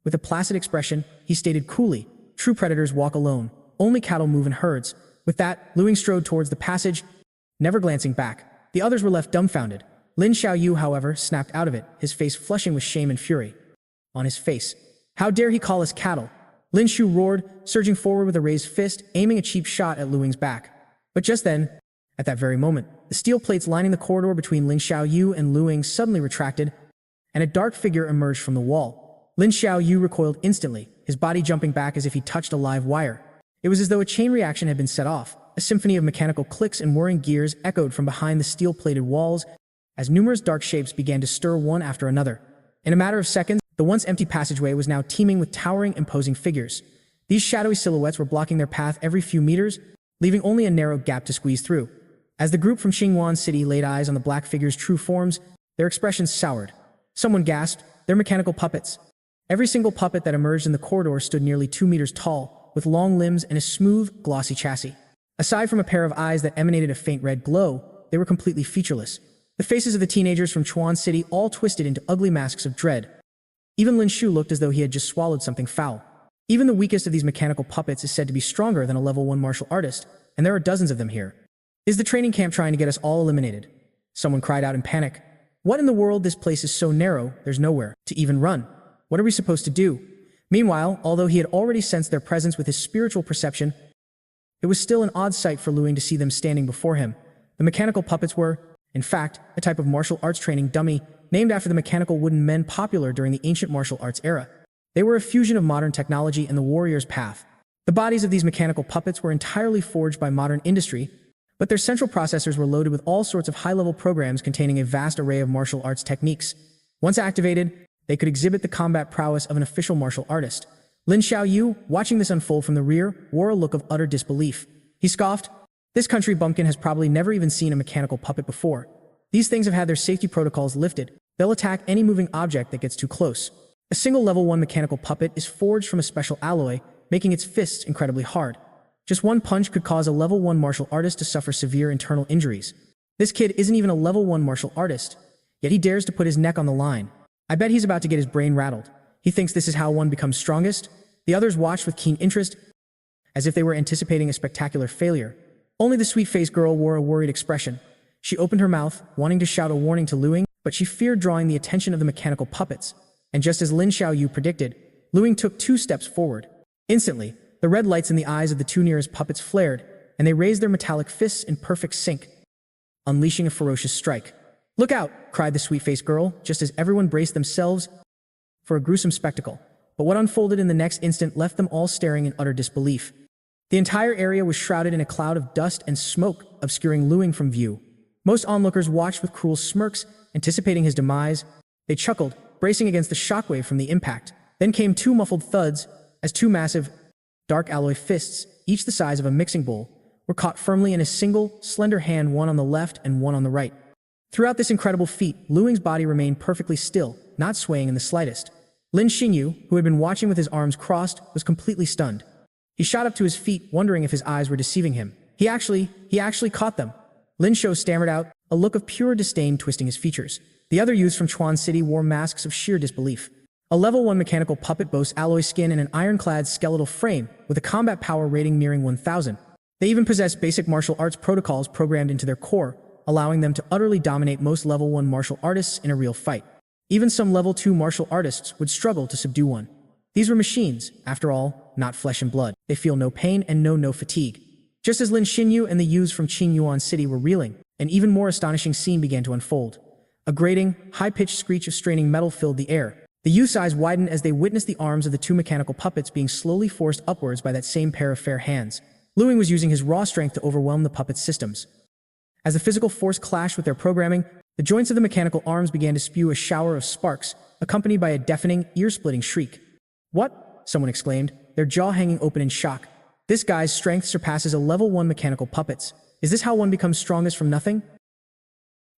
With a placid expression, he stated coolly, "True predators walk alone. Only cattle move in herds." With that, Ling strode towards the passage, never glancing back. The others were left dumbfounded. Lin Xiaoyu, however, snapped out of it, his face flushing with shame and fury. On his face. "How dare he call us cattle?" Lin Shu roared, surging forward with a raised fist, aiming a cheap shot at Lu Ying's back. But just then, at that very moment, the steel plates lining the corridor between Ling Xiaoyu and Lu Ying suddenly retracted, and a dark figure emerged from the wall. Lin Xiaoyu recoiled instantly, his body jumping back as if he touched a live wire. It was as though a chain reaction had been set off. A symphony of mechanical clicks and whirring gears echoed from behind the steel-plated walls as numerous dark shapes began to stir one after another. In a matter of seconds, the once empty passageway was now teeming with towering, imposing figures. These shadowy silhouettes were blocking their path every few meters, leaving only a narrow gap to squeeze through. As the group from Qingyuan City laid eyes on the black figures' true forms, their expressions soured. Someone gasped, "They're mechanical puppets." Every single puppet that emerged in the corridor stood nearly 2 meters tall, with long limbs and a smooth, glossy chassis. Aside from a pair of eyes that emanated a faint red glow, they were completely featureless. The faces of the teenagers from Chuan City all twisted into ugly masks of dread. Even Lin Shu looked as though he had just swallowed something foul. Even the weakest of these mechanical puppets is said to be stronger than a level 1 martial artist, and there are dozens of them here. "Is the training camp trying to get us all eliminated?" Someone cried out in panic. "What in the world? This place is so narrow, there's nowhere to even run. What are we supposed to do?" Meanwhile, although he had already sensed their presence with his spiritual perception, it was still an odd sight for Lu Ying to see them standing before him. The mechanical puppets were, in fact, a type of martial arts training dummy named after the mechanical wooden men popular during the ancient martial arts era. They were a fusion of modern technology and the warrior's path. The bodies of these mechanical puppets were entirely forged by modern industry, but their central processors were loaded with all sorts of high-level programs containing a vast array of martial arts techniques. Once activated, they could exhibit the combat prowess of an official martial artist. Lin Xiaoyu, watching this unfold from the rear, wore a look of utter disbelief. He scoffed, "This country bumpkin has probably never even seen a mechanical puppet before. These things have had their safety protocols lifted. They'll attack any moving object that gets too close." A single level 1 mechanical puppet is forged from a special alloy, making its fists incredibly hard. Just one punch could cause a level 1 martial artist to suffer severe internal injuries. This kid isn't even a level 1 martial artist, yet he dares to put his neck on the line. I bet he's about to get his brain rattled. He thinks this is how one becomes strongest? The others watched with keen interest, as if they were anticipating a spectacular failure. Only the sweet-faced girl wore a worried expression. She opened her mouth, wanting to shout a warning to Lu Ying, but she feared drawing the attention of the mechanical puppets. And just as Lin Xiaoyu predicted, Lu Ying took 2 steps forward. Instantly, the red lights in the eyes of the 2 nearest puppets flared, and they raised their metallic fists in perfect sync, unleashing a ferocious strike. "Look out!" cried the sweet-faced girl, just as everyone braced themselves for a gruesome spectacle. But what unfolded in the next instant left them all staring in utter disbelief. The entire area was shrouded in a cloud of dust and smoke, obscuring Lu Ying from view. Most onlookers watched with cruel smirks, anticipating his demise. They chuckled, bracing against the shockwave from the impact. Then came 2 muffled thuds, as 2 massive, dark alloy fists, each the size of a mixing bowl, were caught firmly in a single, slender hand, one on the left and one on the right. Throughout this incredible feat, Lu Ying's body remained perfectly still, not swaying in the slightest. Lin Xinyu, who had been watching with his arms crossed, was completely stunned. He shot up to his feet, wondering if his eyes were deceiving him. He actually caught them. Lin Shou stammered out, a look of pure disdain twisting his features. The other youths from Chuan City wore masks of sheer disbelief. A level 1 mechanical puppet boasts alloy skin and an ironclad skeletal frame, with a combat power rating nearing 1000. They even possess basic martial arts protocols programmed into their core, allowing them to utterly dominate most level 1 martial artists in a real fight. Even some level 2 martial artists would struggle to subdue one. These were machines, after all, not flesh and blood. They feel no pain and know no fatigue. Just as Lin Xinyu and the youths from Qingyuan City were reeling, an even more astonishing scene began to unfold. A grating, high-pitched screech of straining metal filled the air. The youth's eyes widened as they witnessed the arms of the 2 mechanical puppets being slowly forced upwards by that same pair of fair hands. Lu Ying was using his raw strength to overwhelm the puppets' systems. As the physical force clashed with their programming, the joints of the mechanical arms began to spew a shower of sparks, accompanied by a deafening, ear-splitting shriek. "What?" someone exclaimed, their jaw hanging open in shock. "This guy's strength surpasses a level 1 mechanical puppets. Is this how one becomes strongest from nothing?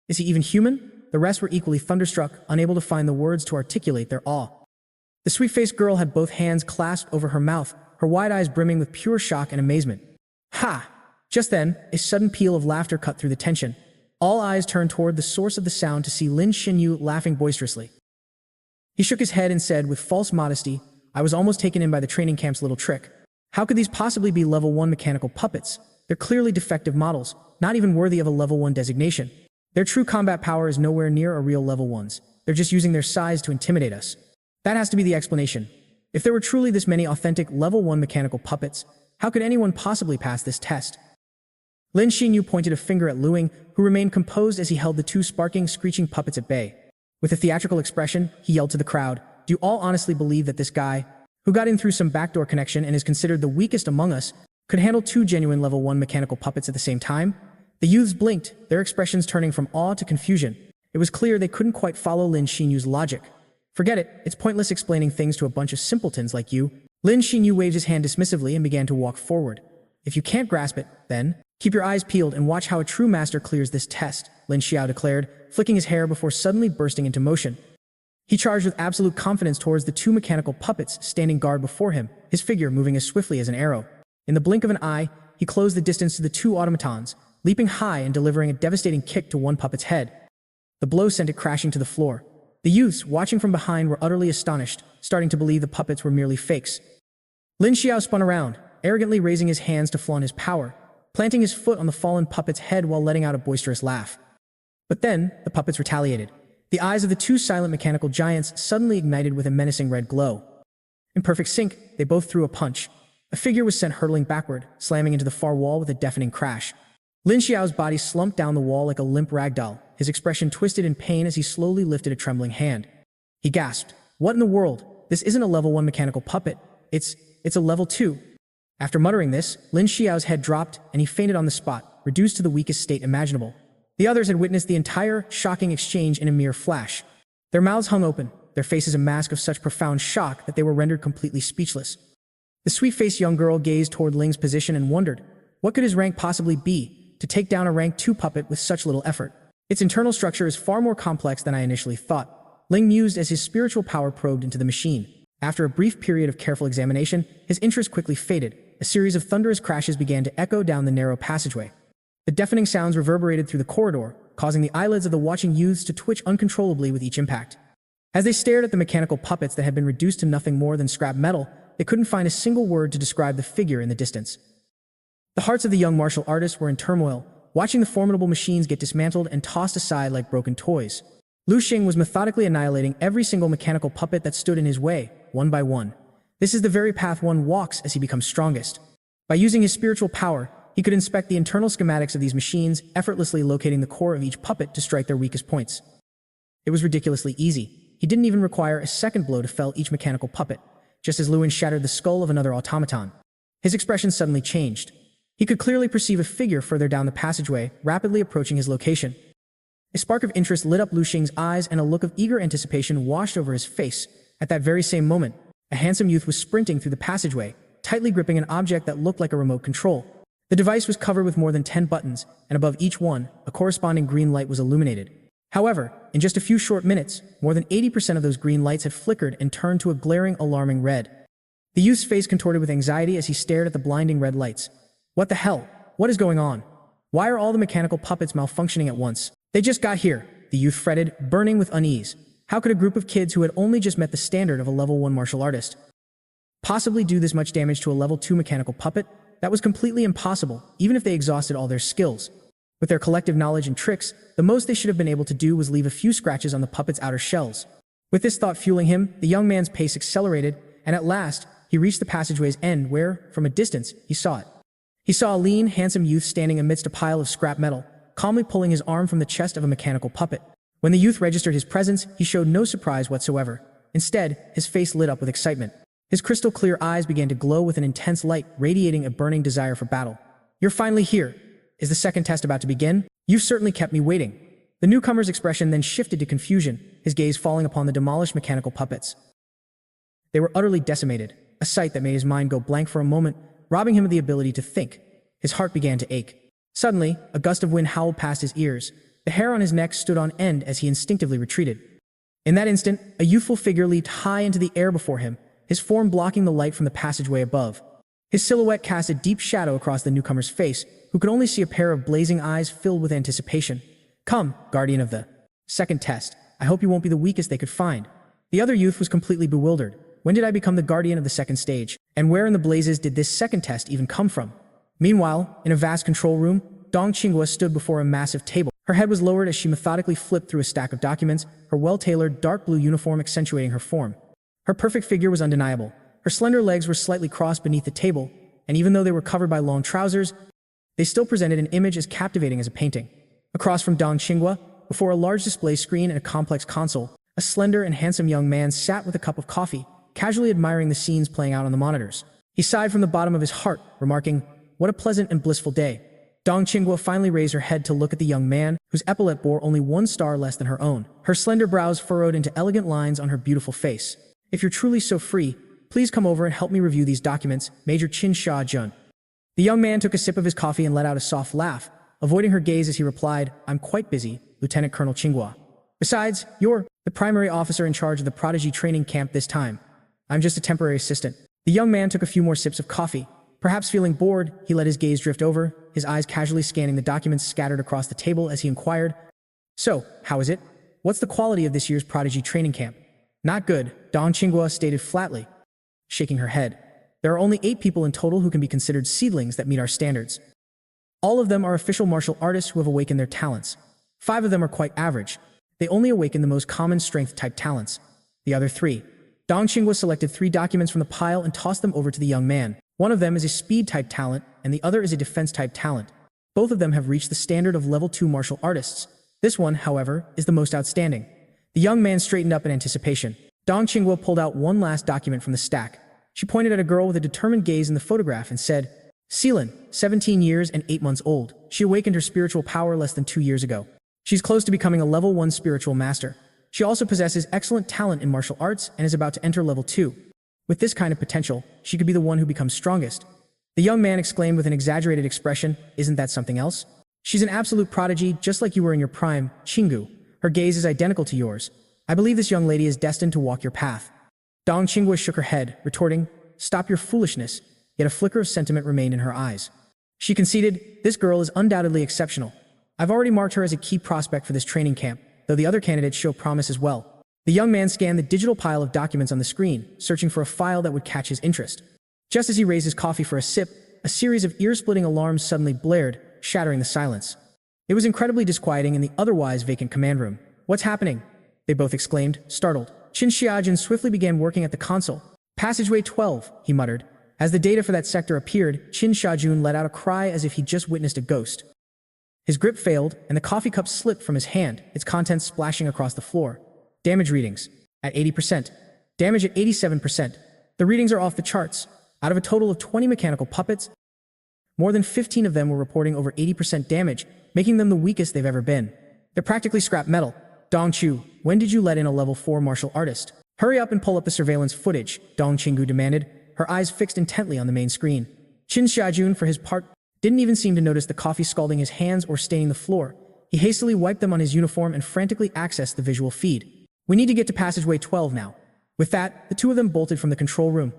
Is he even human?" The rest were equally thunderstruck, unable to find the words to articulate their awe. The sweet-faced girl had both hands clasped over her mouth, her wide eyes brimming with pure shock and amazement. "Ha!" Just then, a sudden peal of laughter cut through the tension. All eyes turned toward the source of the sound to see Lin Xinyu laughing boisterously. He shook his head and said with false modesty, I was almost taken in by the training camp's little trick. How could these possibly be level 1 mechanical puppets? They're clearly defective models, not even worthy of a level 1 designation. Their true combat power is nowhere near a real level 1's. They're just using their size to intimidate us. That has to be the explanation. If there were truly this many authentic level 1 mechanical puppets, how could anyone possibly pass this test? Lin Xinyu pointed a finger at Ling, who remained composed as he held the two sparking, screeching puppets at bay. With a theatrical expression, he yelled to the crowd, "Do you all honestly believe that this guy, who got in through some backdoor connection and is considered the weakest among us, could handle two genuine level 1 mechanical puppets at the same time?" The youths blinked, their expressions turning from awe to confusion. It was clear they couldn't quite follow Lin Xinyu's logic. "Forget it, it's pointless explaining things to a bunch of simpletons like you." Lin Xinyu waved his hand dismissively and began to walk forward. "If you can't grasp it, then keep your eyes peeled and watch how a true master clears this test," Lin Xiao declared, flicking his hair before suddenly bursting into motion. He charged with absolute confidence towards the two mechanical puppets standing guard before him, his figure moving as swiftly as an arrow. In the blink of an eye, he closed the distance to the two automatons, leaping high and delivering a devastating kick to one puppet's head. The blow sent it crashing to the floor. The youths, watching from behind, were utterly astonished, starting to believe the puppets were merely fakes. Lin Xiao spun around, arrogantly raising his hands to flaunt his power, planting his foot on the fallen puppet's head while letting out a boisterous laugh. But then, the puppets retaliated. The eyes of the two silent mechanical giants suddenly ignited with a menacing red glow. In perfect sync, they both threw a punch. A figure was sent hurtling backward, slamming into the far wall with a deafening crash. Lin Xiao's body slumped down the wall like a limp ragdoll, his expression twisted in pain as he slowly lifted a trembling hand. He gasped, "What in the world? This isn't a level 1 mechanical puppet. It's a level 2. After muttering this, Lin Xiao's head dropped and he fainted on the spot, reduced to the weakest state imaginable. The others had witnessed the entire, shocking exchange in a mere flash. Their mouths hung open, their faces a mask of such profound shock that they were rendered completely speechless. The sweet-faced young girl gazed toward Ling's position and wondered, what could his rank possibly be, to take down a rank 2 puppet with such little effort? Its internal structure is far more complex than I initially thought, Ling mused as his spiritual power probed into the machine. After a brief period of careful examination, his interest quickly faded. A series of thunderous crashes began to echo down the narrow passageway. The deafening sounds reverberated through the corridor, causing the eyelids of the watching youths to twitch uncontrollably with each impact. As they stared at the mechanical puppets that had been reduced to nothing more than scrap metal, they couldn't find a single word to describe the figure in the distance. The hearts of the young martial artists were in turmoil, watching the formidable machines get dismantled and tossed aside like broken toys. Lu Xing was methodically annihilating every single mechanical puppet that stood in his way, one by one. This is the very path one walks as he becomes strongest. By using his spiritual power, he could inspect the internal schematics of these machines, effortlessly locating the core of each puppet to strike their weakest points. It was ridiculously easy. He didn't even require a second blow to fell each mechanical puppet, just as Lewin shattered the skull of another automaton. His expression suddenly changed. He could clearly perceive a figure further down the passageway, rapidly approaching his location. A spark of interest lit up Lu Xing's eyes and a look of eager anticipation washed over his face. At that very same moment, a handsome youth was sprinting through the passageway, tightly gripping an object that looked like a remote control. The device was covered with more than 10 buttons, and above each one, a corresponding green light was illuminated. However, in just a few short minutes, more than 80% of those green lights had flickered and turned to a glaring, alarming red. The youth's face contorted with anxiety as he stared at the blinding red lights. What the hell? What is going on? Why are all the mechanical puppets malfunctioning at once? They just got here, the youth fretted, burning with unease. How could a group of kids who had only just met the standard of a level 1 martial artist possibly do this much damage to a level 2 mechanical puppet? That was completely impossible, even if they exhausted all their skills. With their collective knowledge and tricks, the most they should have been able to do was leave a few scratches on the puppet's outer shells. With this thought fueling him, the young man's pace accelerated, and at last, he reached the passageway's end where, from a distance, he saw it. He saw a lean, handsome youth standing amidst a pile of scrap metal, calmly pulling his arm from the chest of a mechanical puppet. When the youth registered his presence, he showed no surprise whatsoever. Instead, his face lit up with excitement. His crystal-clear eyes began to glow with an intense light, radiating a burning desire for battle. "You're finally here. Is the second test about to begin? You've certainly kept me waiting." The newcomer's expression then shifted to confusion, his gaze falling upon the demolished mechanical puppets. They were utterly decimated, a sight that made his mind go blank for a moment, robbing him of the ability to think. His heart began to ache. Suddenly, a gust of wind howled past his ears. The hair on his neck stood on end as he instinctively retreated. In that instant, a youthful figure leaped high into the air before him, his form blocking the light from the passageway above. His silhouette cast a deep shadow across the newcomer's face, who could only see a pair of blazing eyes filled with anticipation. "Come, guardian of the second test. I hope you won't be the weakest they could find." The other youth was completely bewildered. When did I become the guardian of the second stage? And where in the blazes did this second test even come from? Meanwhile, in a vast control room, Dong Qinghua stood before a massive table. Her head was lowered as she methodically flipped through a stack of documents, her well-tailored dark blue uniform accentuating her form. Her perfect figure was undeniable. Her slender legs were slightly crossed beneath the table, and even though they were covered by long trousers, they still presented an image as captivating as a painting. Across from Dong Qinghua, before a large display screen and a complex console, a slender and handsome young man sat with a cup of coffee, casually admiring the scenes playing out on the monitors. He sighed from the bottom of his heart, remarking, "What a pleasant and blissful day." Dong Qinghua finally raised her head to look at the young man, whose epaulette bore only 1 star less than her own. Her slender brows furrowed into elegant lines on her beautiful face. "If you're truly so free, please come over and help me review these documents, Major Qin Sha Jun." The young man took a sip of his coffee and let out a soft laugh, avoiding her gaze as he replied, "I'm quite busy, Lieutenant Colonel Qinghua. Besides, you're the primary officer in charge of the prodigy training camp this time. I'm just a temporary assistant." The young man took a few more sips of coffee. Perhaps feeling bored, he let his gaze drift over, his eyes casually scanning the documents scattered across the table as he inquired, "So, how is it? What's the quality of this year's prodigy training camp?" "Not good," Dong Qinghua stated flatly, shaking her head. "There are only 8 people in total who can be considered seedlings that meet our standards. All of them are official martial artists who have awakened their talents. 5 of them are quite average. They only awaken the most common strength-type talents. The other 3." Dong Qinghua selected 3 documents from the pile and tossed them over to the young man. One of them is a speed-type talent, and the other is a defense-type talent. Both of them have reached the standard of level 2 martial artists. This one, however, is the most outstanding. The young man straightened up in anticipation. Dong Qinghua pulled out one last document from the stack. She pointed at a girl with a determined gaze in the photograph and said, "Seelin, 17 years and 8 months old. She awakened her spiritual power less than 2 years ago. She's close to becoming a level 1 spiritual master. She also possesses excellent talent in martial arts and is about to enter level 2. With this kind of potential, she could be the one who becomes strongest." The young man exclaimed with an exaggerated expression, "Isn't that something else? She's an absolute prodigy, just like you were in your prime, Qinggu. Her gaze is identical to yours. I believe this young lady is destined to walk your path." Dong Qinghua shook her head, retorting, "Stop your foolishness," yet a flicker of sentiment remained in her eyes. She conceded, "This girl is undoubtedly exceptional. I've already marked her as a key prospect for this training camp, though the other candidates show promise as well." The young man scanned the digital pile of documents on the screen, searching for a file that would catch his interest. Just as he raised his coffee for a sip, a series of ear-splitting alarms suddenly blared, shattering the silence. It was incredibly disquieting in the otherwise vacant command room. "What's happening?" they both exclaimed, startled. Qin Xiajun swiftly began working at the console. "Passageway 12, he muttered. As the data for that sector appeared, Qin Xiajun let out a cry as if he'd just witnessed a ghost. His grip failed, and the coffee cup slipped from his hand, its contents splashing across the floor. Damage readings at 80%. Damage at 87%. The readings are off the charts. Out of a total of 20 mechanical puppets, more than 15 of them were reporting over 80% damage, making them the weakest they've ever been. They're practically scrap metal. Dong Chu, when did you let in a level 4 martial artist? Hurry up and pull up the surveillance footage, Dong Qingu demanded, her eyes fixed intently on the main screen. Qin Xiajun, for his part, didn't even seem to notice the coffee scalding his hands or staining the floor. He hastily wiped them on his uniform and frantically accessed the visual feed. "We need to get to passageway 12 now." With that, the two of them bolted from the control room.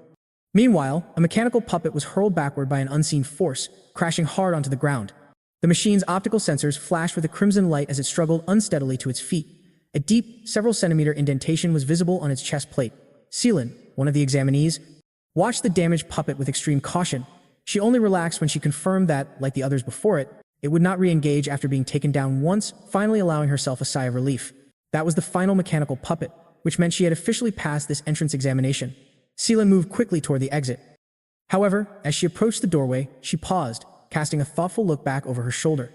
Meanwhile, a mechanical puppet was hurled backward by an unseen force, crashing hard onto the ground. The machine's optical sensors flashed with a crimson light as it struggled unsteadily to its feet. A deep, several-centimeter indentation was visible on its chest plate. Seelin, one of the examinees, watched the damaged puppet with extreme caution. She only relaxed when she confirmed that, like the others before it, it would not re-engage after being taken down once, finally allowing herself a sigh of relief. That was the final mechanical puppet, which meant she had officially passed this entrance examination. Seelin moved quickly toward the exit. However, as she approached the doorway, she paused, casting a thoughtful look back over her shoulder.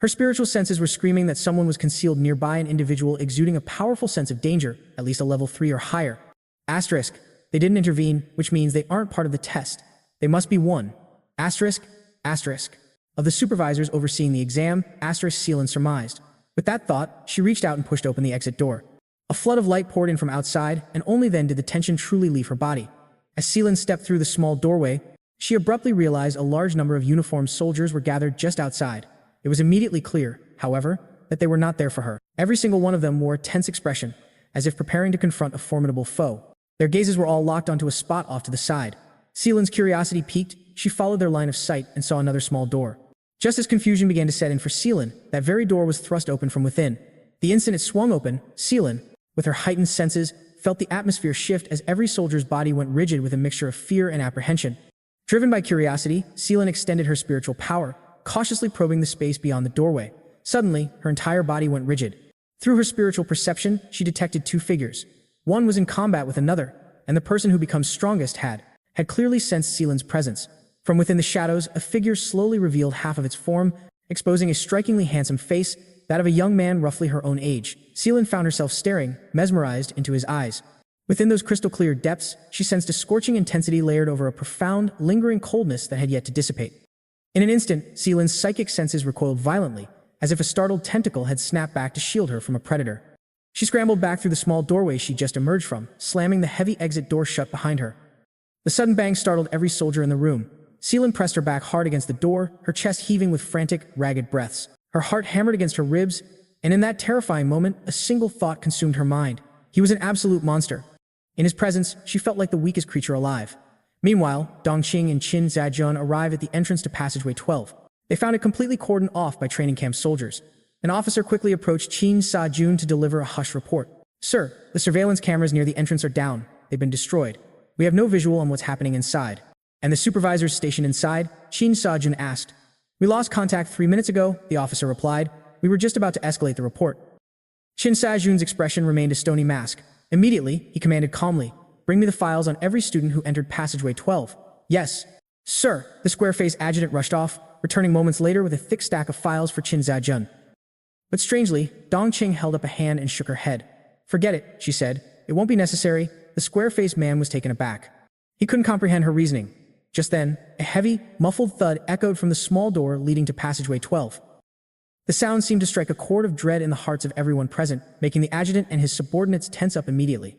Her spiritual senses were screaming that someone was concealed nearby, an individual exuding a powerful sense of danger, at least a level 3 or higher. Asterisk. They didn't intervene, which means they aren't part of the test. They must be one. Asterisk. Asterisk. Of the supervisors overseeing the exam, asterisk Seelin surmised. With that thought, she reached out and pushed open the exit door. A flood of light poured in from outside, and only then did the tension truly leave her body. As Seelin stepped through the small doorway, she abruptly realized a large number of uniformed soldiers were gathered just outside. It was immediately clear, however, that they were not there for her. Every single one of them wore a tense expression, as if preparing to confront a formidable foe. Their gazes were all locked onto a spot off to the side. Seelin's curiosity piqued. She followed their line of sight and saw another small door. Just as confusion began to set in for Seelin, that very door was thrust open from within. The instant it swung open, Seelin, with her heightened senses, felt the atmosphere shift as every soldier's body went rigid with a mixture of fear and apprehension. Driven by curiosity, Seelin extended her spiritual power, cautiously probing the space beyond the doorway. Suddenly, her entire body went rigid. Through her spiritual perception, she detected two figures. One was in combat with another, and the person who becomes strongest had clearly sensed Seelin's presence. From within the shadows, a figure slowly revealed half of its form, exposing a strikingly handsome face, that of a young man roughly her own age. Seelin found herself staring, mesmerized, into his eyes. Within those crystal-clear depths, she sensed a scorching intensity layered over a profound, lingering coldness that had yet to dissipate. In an instant, Seelin's psychic senses recoiled violently, as if a startled tentacle had snapped back to shield her from a predator. She scrambled back through the small doorway she'd just emerged from, slamming the heavy exit door shut behind her. The sudden bang startled every soldier in the room. Seelin pressed her back hard against the door, her chest heaving with frantic, ragged breaths. Her heart hammered against her ribs, and in that terrifying moment, a single thought consumed her mind. He was an absolute monster. In his presence, she felt like the weakest creature alive. Meanwhile, Dongqing and Qin Zajun arrived at the entrance to passageway 12. They found it completely cordoned off by training camp soldiers. An officer quickly approached Qin Sa-jun to deliver a hushed report. "Sir, the surveillance cameras near the entrance are down. They've been destroyed. We have no visual on what's happening inside." "And the supervisors stationed inside?" Qin Sa-jun asked. "We lost contact 3 minutes ago," the officer replied. "We were just about to escalate the report." Qin Sa-jun's expression remained a stony mask. Immediately, he commanded calmly, "Bring me the files on every student who entered passageway 12. "Yes, sir." The square-faced adjutant rushed off, returning moments later with a thick stack of files for Qin Sa-jun. But strangely, Dongqing held up a hand and shook her head. "Forget it," she said. "It won't be necessary." The square-faced man was taken aback. He couldn't comprehend her reasoning. Just then, a heavy, muffled thud echoed from the small door leading to passageway 12. The sound seemed to strike a chord of dread in the hearts of everyone present, making the adjutant and his subordinates tense up immediately.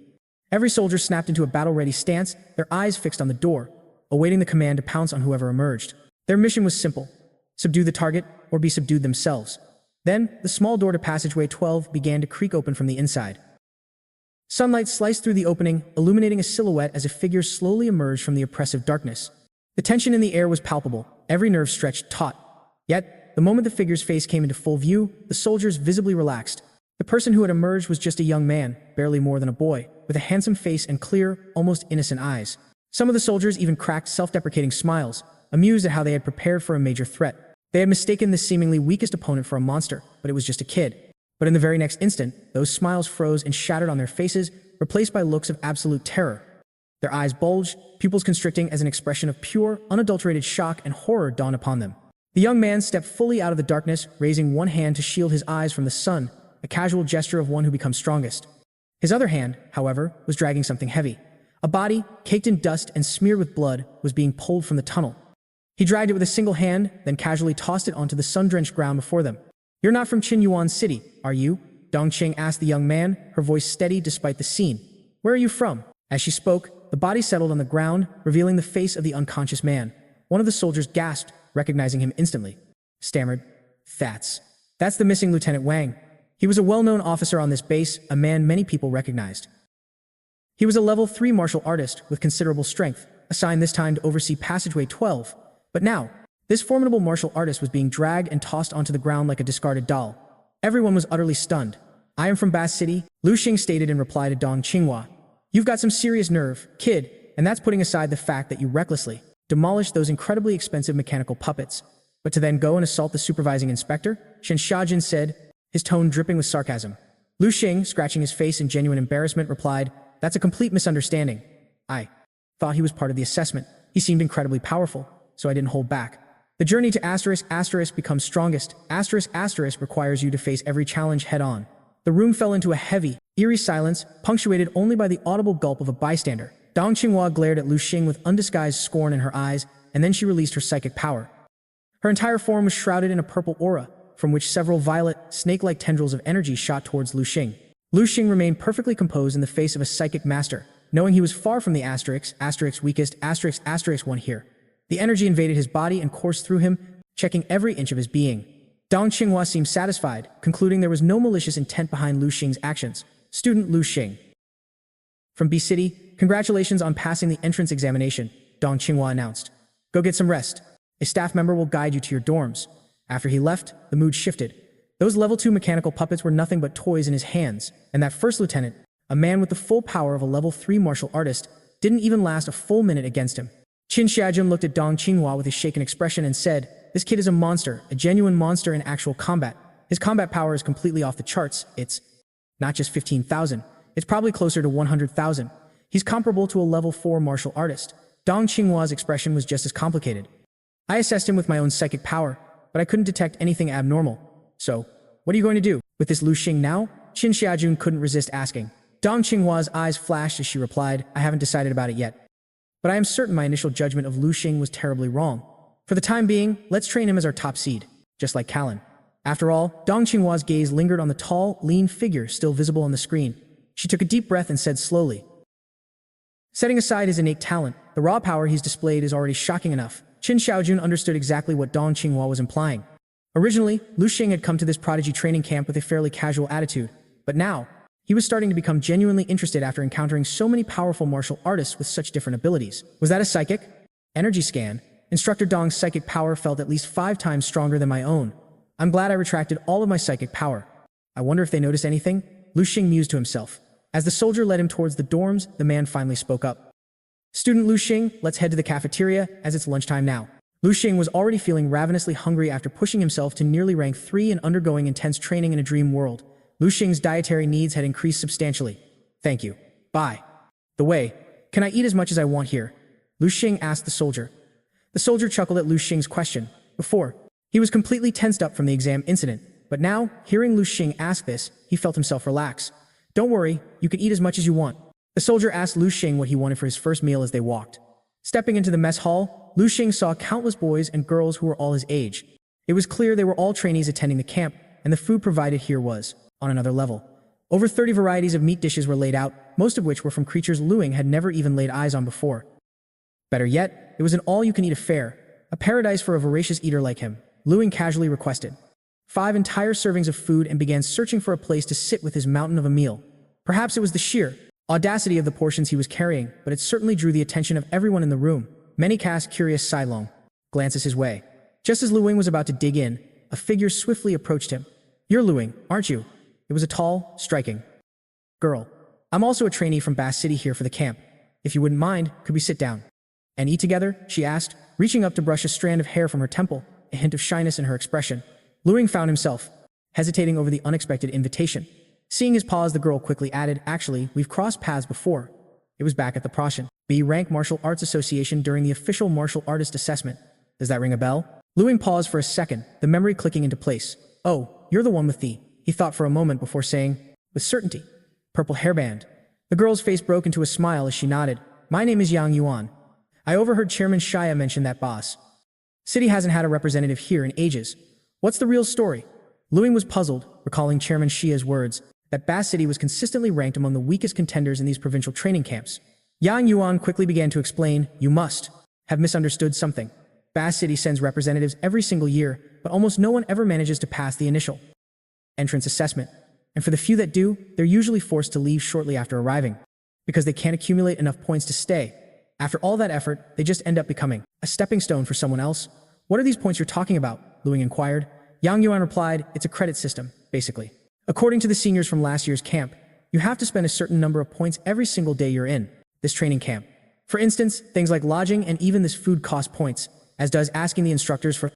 Every soldier snapped into a battle-ready stance, their eyes fixed on the door, awaiting the command to pounce on whoever emerged. Their mission was simple: subdue the target or be subdued themselves. Then, the small door to passageway 12 began to creak open from the inside. Sunlight sliced through the opening, illuminating a silhouette as a figure slowly emerged from the oppressive darkness. The tension in the air was palpable, every nerve stretched taut. Yet, the moment the figure's face came into full view, the soldiers visibly relaxed. The person who had emerged was just a young man, barely more than a boy, with a handsome face and clear, almost innocent eyes. Some of the soldiers even cracked self-deprecating smiles, amused at how they had prepared for a major threat. They had mistaken the seemingly weakest opponent for a monster, but it was just a kid. But in the very next instant, those smiles froze and shattered on their faces, replaced by looks of absolute terror. Their eyes bulged, pupils constricting as an expression of pure, unadulterated shock and horror dawned upon them. The young man stepped fully out of the darkness, raising one hand to shield his eyes from the sun, a casual gesture of one who becomes strongest. His other hand, however, was dragging something heavy. A body, caked in dust and smeared with blood, was being pulled from the tunnel. He dragged it with a single hand, then casually tossed it onto the sun-drenched ground before them. "You're not from Qinyuan City, are you?" Dongqing asked the young man, her voice steady despite the scene. "Where are you from?" As she spoke, the body settled on the ground, revealing the face of the unconscious man. One of the soldiers gasped, recognizing him instantly. Stammered, That's the missing Lieutenant Wang. He was a well-known officer on this base, a man many people recognized. He was a level 3 martial artist with considerable strength, assigned this time to oversee passageway 12. But now, this formidable martial artist was being dragged and tossed onto the ground like a discarded doll. Everyone was utterly stunned. "I am from Bass City," Lu Xing stated in reply to Dong Qinghua. "You've got some serious nerve, kid, and that's putting aside the fact that you recklessly demolished those incredibly expensive mechanical puppets. But to then go and assault the supervising inspector?" Shen Xiajin said, his tone dripping with sarcasm. Lu Xing, scratching his face in genuine embarrassment, replied, "That's a complete misunderstanding. I thought he was part of the assessment. He seemed incredibly powerful, so I didn't hold back. The journey to *** becomes strongest. *** requires you to face every challenge head-on." The room fell into a heavy, eerie silence, punctuated only by the audible gulp of a bystander. Dong Qinghua glared at Lu Xing with undisguised scorn in her eyes, and then she released her psychic power. Her entire form was shrouded in a purple aura, from which several violet, snake-like tendrils of energy shot towards Lu Xing. Lu Xing remained perfectly composed in the face of a psychic master, knowing he was far from the *** weakest one here. The energy invaded his body and coursed through him, checking every inch of his being. Dong Qinghua seemed satisfied, concluding there was no malicious intent behind Lu Xing's actions. Student Lu Xing. From B City, congratulations on passing the entrance examination, Dong Qinghua announced. Go get some rest. A staff member will guide you to your dorms. After he left, the mood shifted. Those level 2 mechanical puppets were nothing but toys in his hands, and that first lieutenant, A man with the full power of a level 3 martial artist didn't even last a full minute against him. Qin Xiajun looked at Dong Qinghua with a shaken expression and said, "This kid is a monster, a genuine monster in actual combat. His combat power is completely off the charts. It's not just 15,000. It's probably closer to 100,000. He's comparable to a level 4 martial artist." Dong Qinghua's expression was just as complicated. "I assessed him with my own psychic power, but I couldn't detect anything abnormal. So, what are you going to do with this Lu Xing now?" Qin Xiajun couldn't resist asking. Dong Qinghua's eyes flashed as she replied, "I haven't decided about it yet. But I am certain my initial judgment of Lu Xing was terribly wrong. For the time being, let's train him as our top seed, just like Callan." After all, Dong Qinghua's gaze lingered on the tall, lean figure still visible on the screen. She took a deep breath and said slowly, "Setting aside his innate talent, the raw power he's displayed is already shocking enough." Qin Xiaojun understood exactly what Dong Qinghua was implying. Originally, Lu Xing had come to this prodigy training camp with a fairly casual attitude, but now, he was starting to become genuinely interested after encountering so many powerful martial artists with such different abilities. Was that a psychic? Energy scan? Instructor Dong's psychic power felt at least 5 times stronger than my own. I'm glad I retracted all of my psychic power. I wonder if they noticed anything? Lu Xing mused to himself. As the soldier led him towards the dorms, the man finally spoke up. "Student Lu Xing, let's head to the cafeteria, as it's lunchtime now." Lu Xing was already feeling ravenously hungry after pushing himself to nearly rank 3 and undergoing intense training in a dream world. Lu Xing's dietary needs had increased substantially. "Thank you. Bye. The way, can I eat as much as I want here?" Lu Xing asked the soldier. The soldier chuckled at Lu Xing's question. Before, he was completely tensed up from the exam incident, but now, hearing Lu Xing ask this, he felt himself relax. "Don't worry, you can eat as much as you want." The soldier asked Lu Xing what he wanted for his first meal as they walked. Stepping into the mess hall, Lu Xing saw countless boys and girls who were all his age. It was clear they were all trainees attending the camp, and the food provided here was on another level. Over 30 varieties of meat dishes were laid out, most of which were from creatures Lu Xing had never even laid eyes on before. Better yet, it was an all-you-can-eat affair, a paradise for a voracious eater like him. Lu Xing casually requested 5 entire servings of food and began searching for a place to sit with his mountain of a meal. Perhaps it was the sheer audacity of the portions he was carrying, but it certainly drew the attention of everyone in the room. Many cast curious sidelong glances his way. Just as Lu Xing was about to dig in, a figure swiftly approached him. "You're Lu Xing, aren't you?" It was a tall, striking girl. "I'm also a trainee from Bass City here for the camp. If you wouldn't mind, could we sit down and eat together?" she asked, reaching up to brush a strand of hair from her temple, a hint of shyness in her expression. Lu Xing found himself hesitating over the unexpected invitation. Seeing his pause, the girl quickly added, "Actually, we've crossed paths before. It was back at the Prussian B Rank Martial Arts Association during the official martial artist assessment. Does that ring a bell?" Lu Xing paused for a second, the memory clicking into place. "Oh, you're the one with the..." He thought for a moment before saying, with certainty, "Purple hairband." The girl's face broke into a smile as she nodded. "My name is Yang Yuan. I overheard Chairman Shia mention that Boss City hasn't had a representative here in ages. What's the real story?" Lu Xing was puzzled, recalling Chairman Shia's words, that Bass City was consistently ranked among the weakest contenders in these provincial training camps. Yang Yuan quickly began to explain, "You must have misunderstood something. Bass City sends representatives every single year, but almost no one ever manages to pass the initial entrance assessment. And for the few that do, they're usually forced to leave shortly after arriving, because they can't accumulate enough points to stay. After all that effort, they just end up becoming a stepping stone for someone else." "What are these points you're talking about?" Lu Xing inquired. Yang Yuan replied, "It's a credit system, basically. According to the seniors from last year's camp, you have to spend a certain number of points every single day you're in this training camp. For instance, things like lodging and even this food cost points, as does asking the instructors for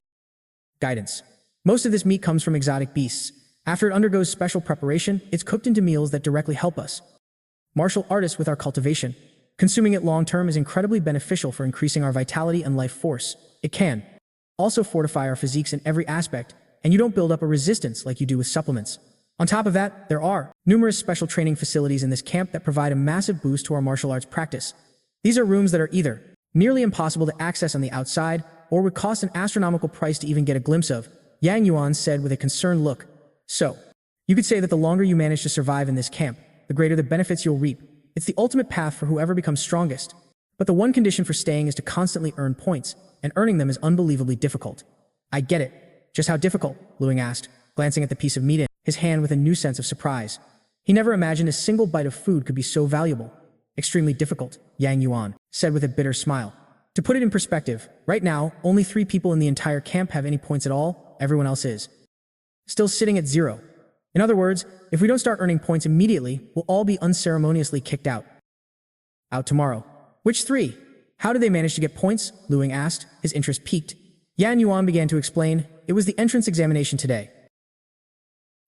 guidance. Most of this meat comes from exotic beasts. After it undergoes special preparation, it's cooked into meals that directly help us martial artists with our cultivation. Consuming it long-term is incredibly beneficial for increasing our vitality and life force. It can also fortify our physiques in every aspect, and you don't build up a resistance like you do with supplements. On top of that, there are numerous special training facilities in this camp that provide a massive boost to our martial arts practice. These are rooms that are either nearly impossible to access on the outside or would cost an astronomical price to even get a glimpse of," Yang Yuan said with a concerned look. "So, you could say that the longer you manage to survive in this camp, the greater the benefits you'll reap. It's the ultimate path for whoever becomes strongest. But the one condition for staying is to constantly earn points, and earning them is unbelievably difficult." "I get it. Just how difficult?" Lu Xing asked, glancing at the piece of meat in his hand with a new sense of surprise. He never imagined a single bite of food could be so valuable. "Extremely difficult," Yang Yuan said with a bitter smile. "To put it in perspective, right now, only 3 people in the entire camp have any points at all. Everyone else is still sitting at 0. In other words, if we don't start earning points immediately, we'll all be unceremoniously kicked out. Out tomorrow. Which three? How did they manage to get points? Ling asked, his interest piqued. Yan Yuan began to explain, it was the entrance examination today.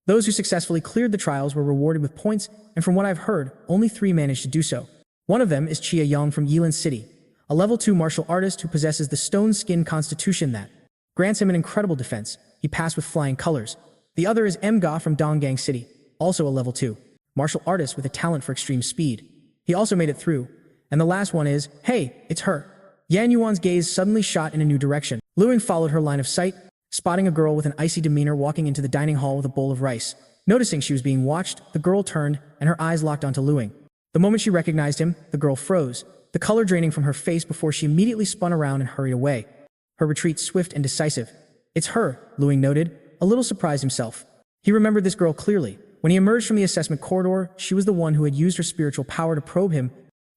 Those who successfully cleared the trials were rewarded with points, and from what I've heard, only 3 managed to do so. One of them is Chia Yang from Yilin City, a level 2 martial artist who possesses the stone skin constitution that grants him an incredible defense. He passed with flying colors. The other is Mga from Donggang City, also a level 2 martial artist with a talent for extreme speed. He also made it through. And the last one is, hey, it's her. Yan Yuan's gaze suddenly shot in a new direction. Ling followed her line of sight, spotting a girl with an icy demeanor walking into the dining hall with a bowl of rice. Noticing she was being watched, the girl turned, and her eyes locked onto Ling. The moment she recognized him, the girl froze, the color draining from her face before she immediately spun around and hurried away. Her retreat swift and decisive. It's her, Ling noted, a little surprised himself. He remembered this girl clearly. When he emerged from the assessment corridor, she was the one who had used her spiritual power to probe him,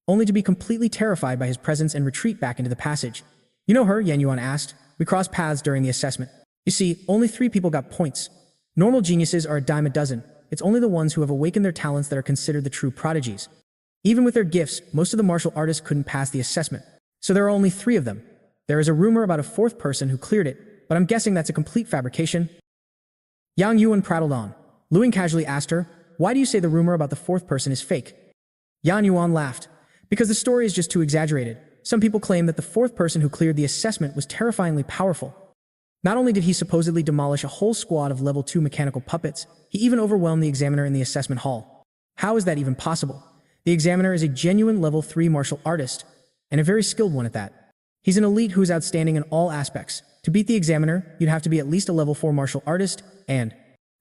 only to be completely terrified by his presence and retreat back into the passage. You know her? Yan Yuan asked. We crossed paths during the assessment. You see, only 3 people got points. Normal geniuses are a dime a dozen. It's only the ones who have awakened their talents that are considered the true prodigies. Even with their gifts, most of the martial artists couldn't pass the assessment. So there are only 3 of them. There is a rumor about a 4th person who cleared it, but I'm guessing that's a complete fabrication. Yang Yuan prattled on. Ling casually asked her, why do you say the rumor about the 4th person is fake? Yan Yuan laughed. Because the story is just too exaggerated. Some people claim that the 4th person who cleared the assessment was terrifyingly powerful. Not only did he supposedly demolish a whole squad of level 2 mechanical puppets, he even overwhelmed the examiner in the assessment hall. How is that even possible? The examiner is a genuine level 3 martial artist, and a very skilled one at that. He's an elite who is outstanding in all aspects. To beat the examiner, you'd have to be at least a level 4 martial artist, and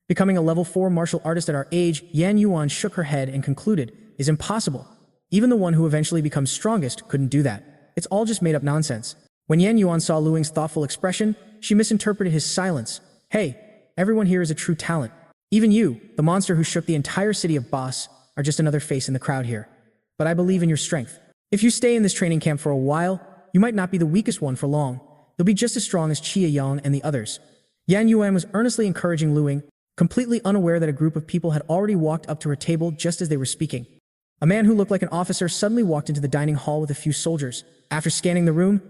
becoming a level 4 martial artist at our age, Yan Yuan shook her head and concluded, is impossible. Even the one who eventually becomes strongest couldn't do that. It's all just made-up nonsense. When Yan Yuan saw Ling's thoughtful expression, she misinterpreted his silence. Hey, everyone here is a true talent. Even you, the monster who shook the entire city of Boss, are just another face in the crowd here. But I believe in your strength. If you stay in this training camp for a while, you might not be the weakest one for long. You'll be just as strong as Chia Yang and the others. Yan Yuan was earnestly encouraging Ling, completely unaware that a group of people had already walked up to her table just as they were speaking. A man who looked like an officer suddenly walked into the dining hall with a few soldiers. After scanning the room,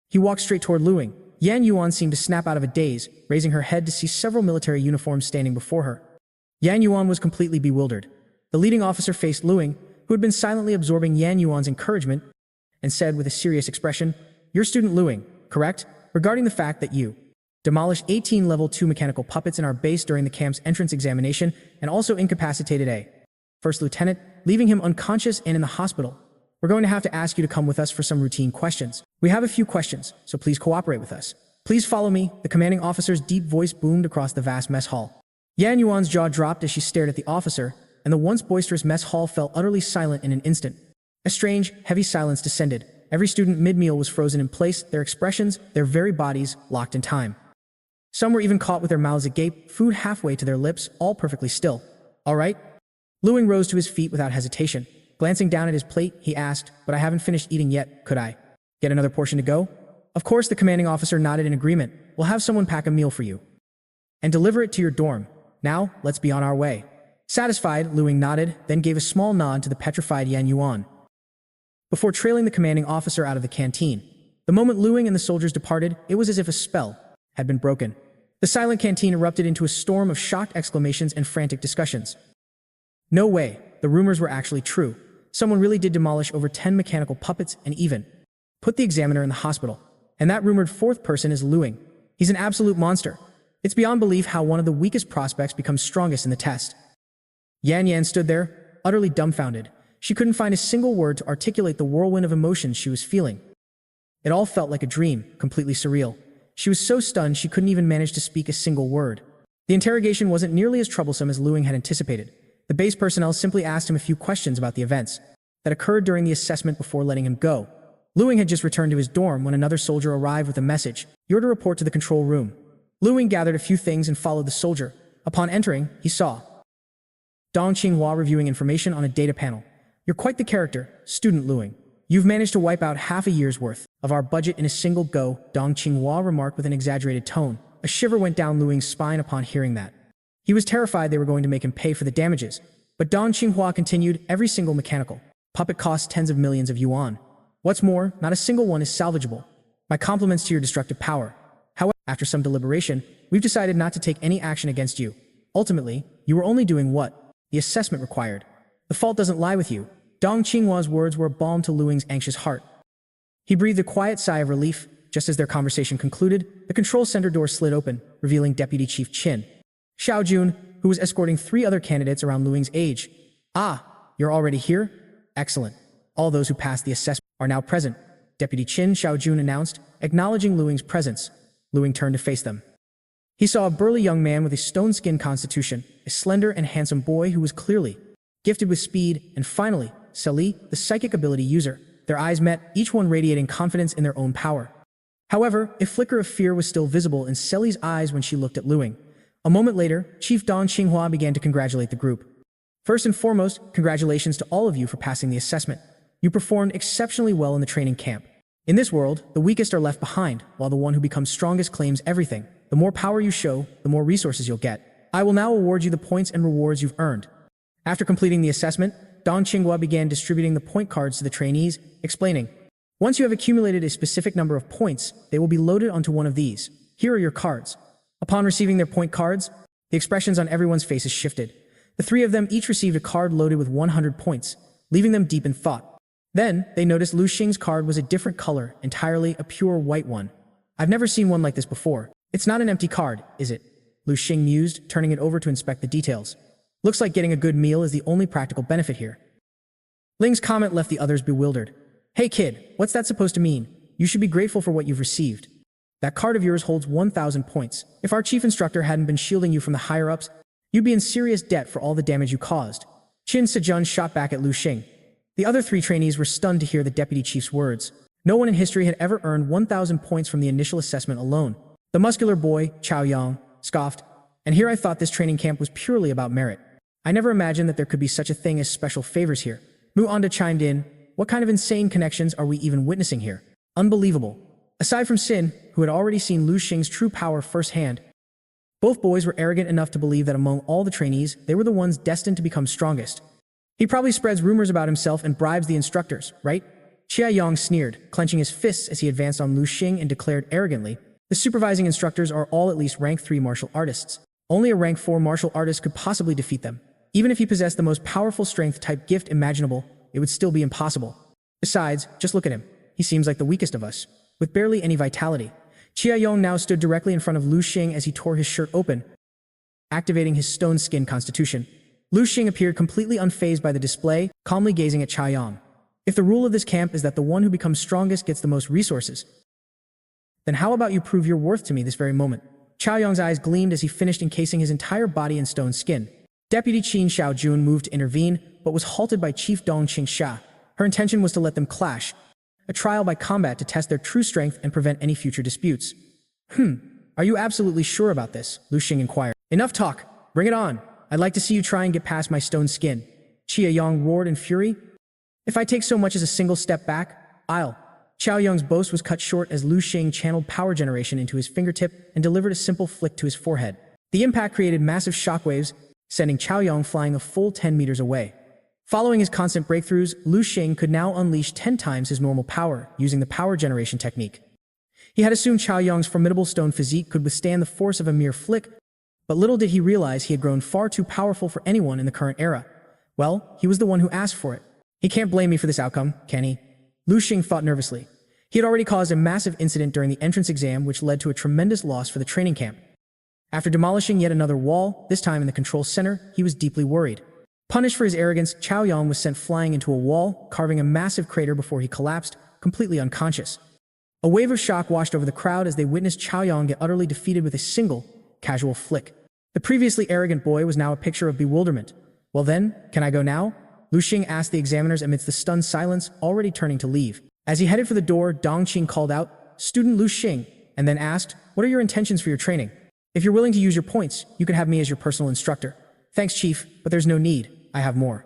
he walked straight toward Ling. Yan Yuan seemed to snap out of a daze, raising her head to see several military uniforms standing before her. Yan Yuan was completely bewildered. The leading officer faced Ling, who had been silently absorbing Yan Yuan's encouragement, and said with a serious expression, "You're student Ling, correct? Regarding the fact that you demolished 18 level 2 mechanical puppets in our base during the camp's entrance examination and also incapacitated a first lieutenant, leaving him unconscious and in the hospital. We're going to have to ask you to come with us for some routine questions. We have a few questions, so please cooperate with us. Please follow me." The commanding officer's deep voice boomed across the vast mess hall. Yan Yuan's jaw dropped as she stared at the officer, and the once boisterous mess hall fell utterly silent in an instant. A strange, heavy silence descended. Every student mid-meal was frozen in place, their expressions, their very bodies, locked in time. Some were even caught with their mouths agape, food halfway to their lips, all perfectly still. All right? Ling rose to his feet without hesitation. Glancing down at his plate, he asked, "But I haven't finished eating yet, could I get another portion to go?" Of course, the commanding officer nodded in agreement. "We'll have someone pack a meal for you and deliver it to your dorm. Now, let's be on our way." Satisfied, Ling nodded, then gave a small nod to the petrified Yan Yuan before trailing the commanding officer out of the canteen. The moment Ling and the soldiers departed, it was as if a spell had been broken. The silent canteen erupted into a storm of shocked exclamations and frantic discussions. No way, the rumors were actually true. Someone really did demolish over 10 mechanical puppets and even put the examiner in the hospital. And that rumored 4th person is Ling. He's an absolute monster. It's beyond belief how one of the weakest prospects becomes strongest in the test. Yan Yan stood there, utterly dumbfounded. She couldn't find a single word to articulate the whirlwind of emotions she was feeling. It all felt like a dream, completely surreal. She was so stunned she couldn't even manage to speak a single word. The interrogation wasn't nearly as troublesome as Ling had anticipated. The base personnel simply asked him a few questions about the events that occurred during the assessment before letting him go. Ling had just returned to his dorm when another soldier arrived with a message. "You're to report to the control room." Ling gathered a few things and followed the soldier. Upon entering, he saw Dong Qinghua reviewing information on a data panel. "You're quite the character, student Ling. You've managed to wipe out half a year's worth of our budget in a single go," Dong Qinghua remarked with an exaggerated tone. A shiver went down Ling's spine upon hearing that. He was terrified they were going to make him pay for the damages. But Dong Qinghua continued, every single mechanical puppet costs tens of millions of yuan. What's more, not a single one is salvageable. My compliments to your destructive power. However, after some deliberation, we've decided not to take any action against you. Ultimately, you were only doing what the assessment required. The fault doesn't lie with you. Dong Qinghua's words were a balm to Luing's anxious heart. He breathed a quiet sigh of relief. Just as their conversation concluded, the control center door slid open, revealing Deputy Chief Qin Xiaojun, who was escorting 3 other candidates around Luing's age. Ah, you're already here? Excellent. All those who passed the assessment are now present, Deputy Qin Xiaojun announced, acknowledging Luing's presence. Luing turned to face them. He saw a burly young man with a stone-skinned constitution, a slender and handsome boy who was clearly gifted with speed, and finally, Seli, the psychic ability user. Their eyes met, each one radiating confidence in their own power. However, a flicker of fear was still visible in Seli's eyes when she looked at Luing. A moment later, Chief Dong Qinghua began to congratulate the group. First and foremost, congratulations to all of you for passing the assessment. You performed exceptionally well in the training camp. In this world, the weakest are left behind, while the one who becomes strongest claims everything. The more power you show, the more resources you'll get. I will now award you the points and rewards you've earned. After completing the assessment, Dong Qinghua began distributing the point cards to the trainees, explaining, once you have accumulated a specific number of points, they will be loaded onto one of these. Here are your cards. Upon receiving their point cards, the expressions on everyone's faces shifted. The 3 of them each received a card loaded with 100 points, leaving them deep in thought. Then, they noticed Lu Xing's card was a different color, entirely a pure white one. I've never seen one like this before. It's not an empty card, is it? Lu Xing mused, turning it over to inspect the details. Looks like getting a good meal is the only practical benefit here. Ling's comment left the others bewildered. Hey kid, what's that supposed to mean? You should be grateful for what you've received. That card of yours holds 1,000 points. If our chief instructor hadn't been shielding you from the higher-ups, you'd be in serious debt for all the damage you caused. Qin Sejun shot back at Lu Xing. The other 3 trainees were stunned to hear the deputy chief's words. No one in history had ever earned 1,000 points from the initial assessment alone. The muscular boy, Chao Yang, scoffed, and here I thought this training camp was purely about merit. I never imagined that there could be such a thing as special favors here. Mu Anda chimed in, what kind of insane connections are we even witnessing here? Unbelievable. Aside from Sin, who had already seen Lu Xing's true power firsthand, both boys were arrogant enough to believe that among all the trainees, they were the ones destined to become strongest. He probably spreads rumors about himself and bribes the instructors, right? Chia Yang sneered, clenching his fists as he advanced on Lu Xing and declared arrogantly, the supervising instructors are all at least rank 3 martial artists. Only a rank 4 martial artist could possibly defeat them. Even if he possessed the most powerful strength-type gift imaginable, it would still be impossible. Besides, just look at him. He seems like the weakest of us, with barely any vitality. Chia Yong now stood directly in front of Lu Xing as he tore his shirt open, activating his stone-skin constitution. Lu Xing appeared completely unfazed by the display, calmly gazing at Chia Yang. If the rule of this camp is that the one who becomes strongest gets the most resources, then how about you prove your worth to me this very moment? Chia Yang's eyes gleamed as he finished encasing his entire body in stone skin. Deputy Qin Xiaojun moved to intervene, but was halted by Chief Dong Qingsha. Her intention was to let them clash, a trial by combat to test their true strength and prevent any future disputes. Are you absolutely sure about this? Lu Xing inquired. Enough talk. Bring it on. I'd like to see you try and get past my stone skin. Chia Yang roared in fury. If I take so much as a single step back, I'll. Qiao Yang's boast was cut short as Lu Xing channeled power generation into his fingertip and delivered a simple flick to his forehead. The impact created massive shockwaves, sending Qiao Yang flying a full 10 meters away. Following his constant breakthroughs, Lu Xing could now unleash 10 times his normal power using the power generation technique. He had assumed Qiao Yang's formidable stone physique could withstand the force of a mere flick, but little did he realize he had grown far too powerful for anyone in the current era. Well, he was the one who asked for it. He can't blame me for this outcome, can he? Lu Xing thought nervously. He had already caused a massive incident during the entrance exam which led to a tremendous loss for the training camp. After demolishing yet another wall, this time in the control center, he was deeply worried. Punished for his arrogance, Qiao Yang was sent flying into a wall, carving a massive crater before he collapsed, completely unconscious. A wave of shock washed over the crowd as they witnessed Qiao Yang get utterly defeated with a single, casual flick. The previously arrogant boy was now a picture of bewilderment. Well then, can I go now? Lu Xing asked the examiners amidst the stunned silence, already turning to leave. As he headed for the door, Dong Qing called out, "Student Lu Xing," and then asked, "What are your intentions for your training? If you're willing to use your points, you could have me as your personal instructor." "Thanks, Chief, but there's no need. I have more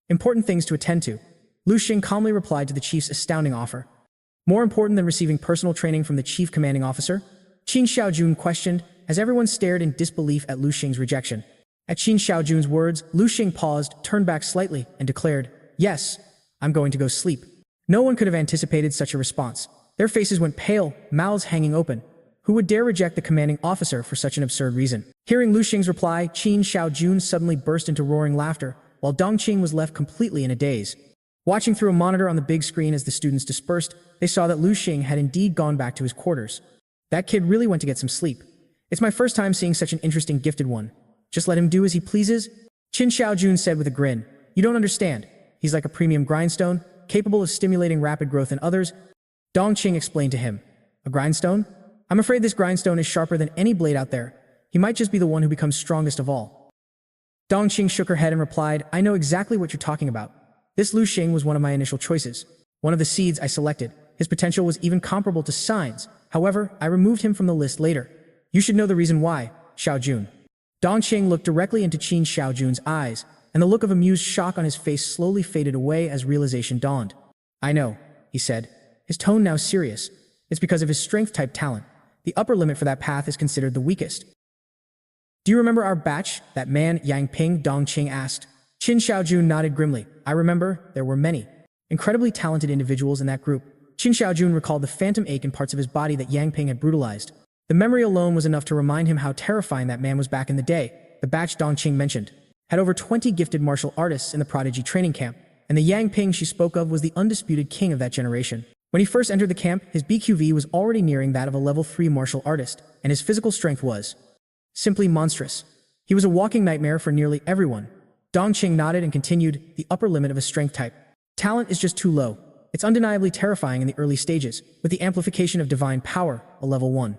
important things to attend to." Lu Xing calmly replied to the Chief's astounding offer. More important than receiving personal training from the Chief Commanding Officer? Qin Xiaojun questioned, as everyone stared in disbelief at Lu Xing's rejection. At Qin Xiaojun's words, Lu Xing paused, turned back slightly, and declared, "Yes, I'm going to go sleep." No one could have anticipated such a response. Their faces went pale, mouths hanging open. Who would dare reject the commanding officer for such an absurd reason? Hearing Lu Xing's reply, Qin Xiaojun suddenly burst into roaring laughter, while Dongqing was left completely in a daze. Watching through a monitor on the big screen as the students dispersed, they saw that Lu Xing had indeed gone back to his quarters. That kid really went to get some sleep. It's my first time seeing such an interesting gifted one. Just let him do as he pleases? Qin Xiaojun said with a grin. You don't understand. He's like a premium grindstone, capable of stimulating rapid growth in others. Dongqing explained to him. A grindstone? I'm afraid this grindstone is sharper than any blade out there. He might just be the one who becomes strongest of all. Dongqing shook her head and replied, I know exactly what you're talking about. This Lu Xing was one of my initial choices. One of the seeds I selected. His potential was even comparable to Sign's. However, I removed him from the list later. You should know the reason why, Xiaojun. Dongqing looked directly into Qin Xiaojun's eyes, and the look of amused shock on his face slowly faded away as realization dawned. I know, he said, his tone now serious. It's because of his strength-type talent. The upper limit for that path is considered the weakest. Do you remember our batch, that man Yang Ping? Dongqing asked. Qin Xiaojun nodded grimly. I remember, there were many incredibly talented individuals in that group. Qin Xiaojun recalled the phantom ache in parts of his body that Yang Ping had brutalized. The memory alone was enough to remind him how terrifying that man was back in the day. The batch Dongqing mentioned had over 20 gifted martial artists in the prodigy training camp, and the Yang Ping she spoke of was the undisputed king of that generation. When he first entered the camp, his BQV was already nearing that of a level 3 martial artist, and his physical strength was simply monstrous. He was a walking nightmare for nearly everyone. Dongqing nodded and continued, the upper limit of a strength type. Talent is just too low. It's undeniably terrifying in the early stages, with the amplification of divine power, a level 1.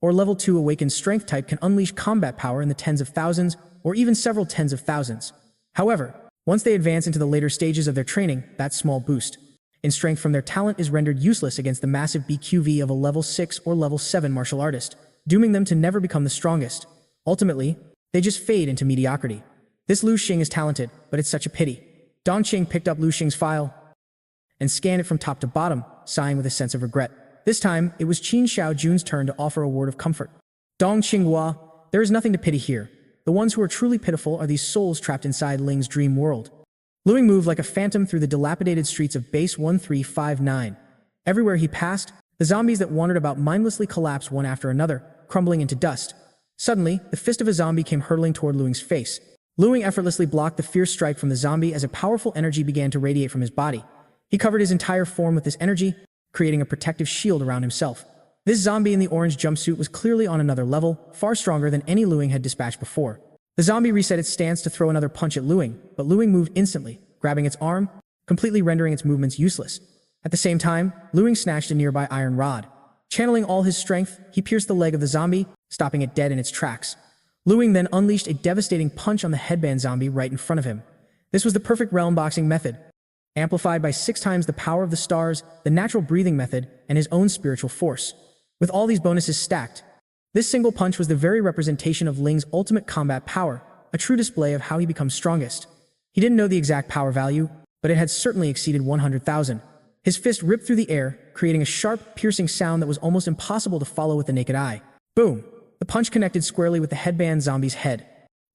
Or level 2 awakened strength type can unleash combat power in the tens of thousands, or even several tens of thousands. However, once they advance into the later stages of their training, that small boost in strength from their talent is rendered useless against the massive BQV of a level 6 or level 7 martial artist, dooming them to never become the strongest. Ultimately, they just fade into mediocrity. This Lu Xing is talented, but it's such a pity. Dongqing picked up Lu Xing's file and scanned it from top to bottom, sighing with a sense of regret. This time, it was Qin Xiaojun's turn to offer a word of comfort. Dongqing Hua, there is nothing to pity here. The ones who are truly pitiful are these souls trapped inside Ling's dream world. Ling moved like a phantom through the dilapidated streets of Base 1359. Everywhere he passed, the zombies that wandered about mindlessly collapsed one after another, crumbling into dust. Suddenly, the fist of a zombie came hurtling toward Ling's face. Ling effortlessly blocked the fierce strike from the zombie as a powerful energy began to radiate from his body. He covered his entire form with this energy, creating a protective shield around himself. This zombie in the orange jumpsuit was clearly on another level, far stronger than any Ling had dispatched before. The zombie reset its stance to throw another punch at Ling, but Ling moved instantly, grabbing its arm, completely rendering its movements useless. At the same time, Ling snatched a nearby iron rod. Channeling all his strength, he pierced the leg of the zombie, stopping it dead in its tracks. Ling then unleashed a devastating punch on the headband zombie right in front of him. This was the perfect realm boxing method, amplified by 6 times the power of the stars, the natural breathing method, and his own spiritual force. With all these bonuses stacked, this single punch was the very representation of Ling's ultimate combat power, a true display of how he becomes strongest. He didn't know the exact power value, but it had certainly exceeded 100,000. His fist ripped through the air, creating a sharp, piercing sound that was almost impossible to follow with the naked eye. Boom! The punch connected squarely with the headband zombie's head.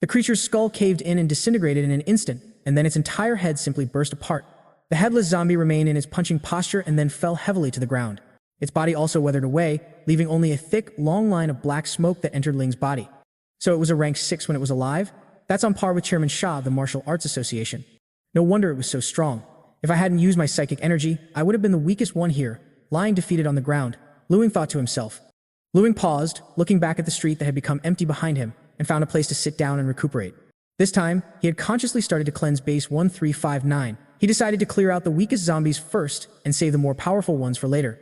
The creature's skull caved in and disintegrated in an instant, and then its entire head simply burst apart. The headless zombie remained in its punching posture and then fell heavily to the ground. Its body also weathered away, leaving only a thick, long line of black smoke that entered Ling's body. So it was a rank 6 when it was alive? That's on par with Chairman Shah of the Martial Arts Association. No wonder it was so strong. If I hadn't used my psychic energy, I would have been the weakest one here, lying defeated on the ground, Ling thought to himself. Ling paused, looking back at the street that had become empty behind him, and found a place to sit down and recuperate. This time, he had consciously started to cleanse Base 1359. He decided to clear out the weakest zombies first and save the more powerful ones for later.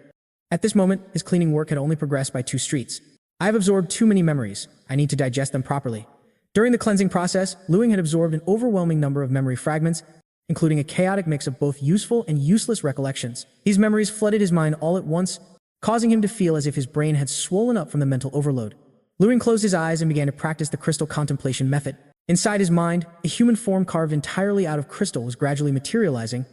At this moment, his cleaning work had only progressed by 2 streets. I have absorbed too many memories. I need to digest them properly. During the cleansing process, Ling had absorbed an overwhelming number of memory fragments, including a chaotic mix of both useful and useless recollections. These memories flooded his mind all at once, causing him to feel as if his brain had swollen up from the mental overload. Ling closed his eyes and began to practice the crystal contemplation method. Inside his mind, a human form carved entirely out of crystal was gradually materializing,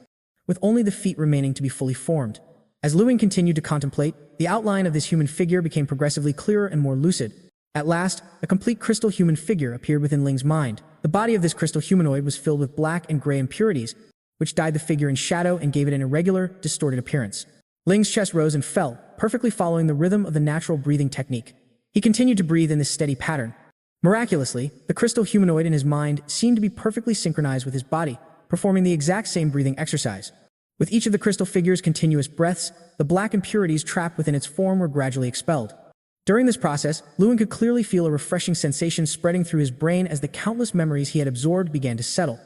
with only the feet remaining to be fully formed. As Ling continued to contemplate, the outline of this human figure became progressively clearer and more lucid. At last, a complete crystal human figure appeared within Ling's mind. The body of this crystal humanoid was filled with black and gray impurities, which dyed the figure in shadow and gave it an irregular, distorted appearance. Ling's chest rose and fell, perfectly following the rhythm of the natural breathing technique. He continued to breathe in this steady pattern. Miraculously, the crystal humanoid in his mind seemed to be perfectly synchronized with his body, performing the exact same breathing exercise. With each of the crystal figure's continuous breaths, the black impurities trapped within its form were gradually expelled. During this process, Ling could clearly feel a refreshing sensation spreading through his brain as the countless memories he had absorbed began to settle.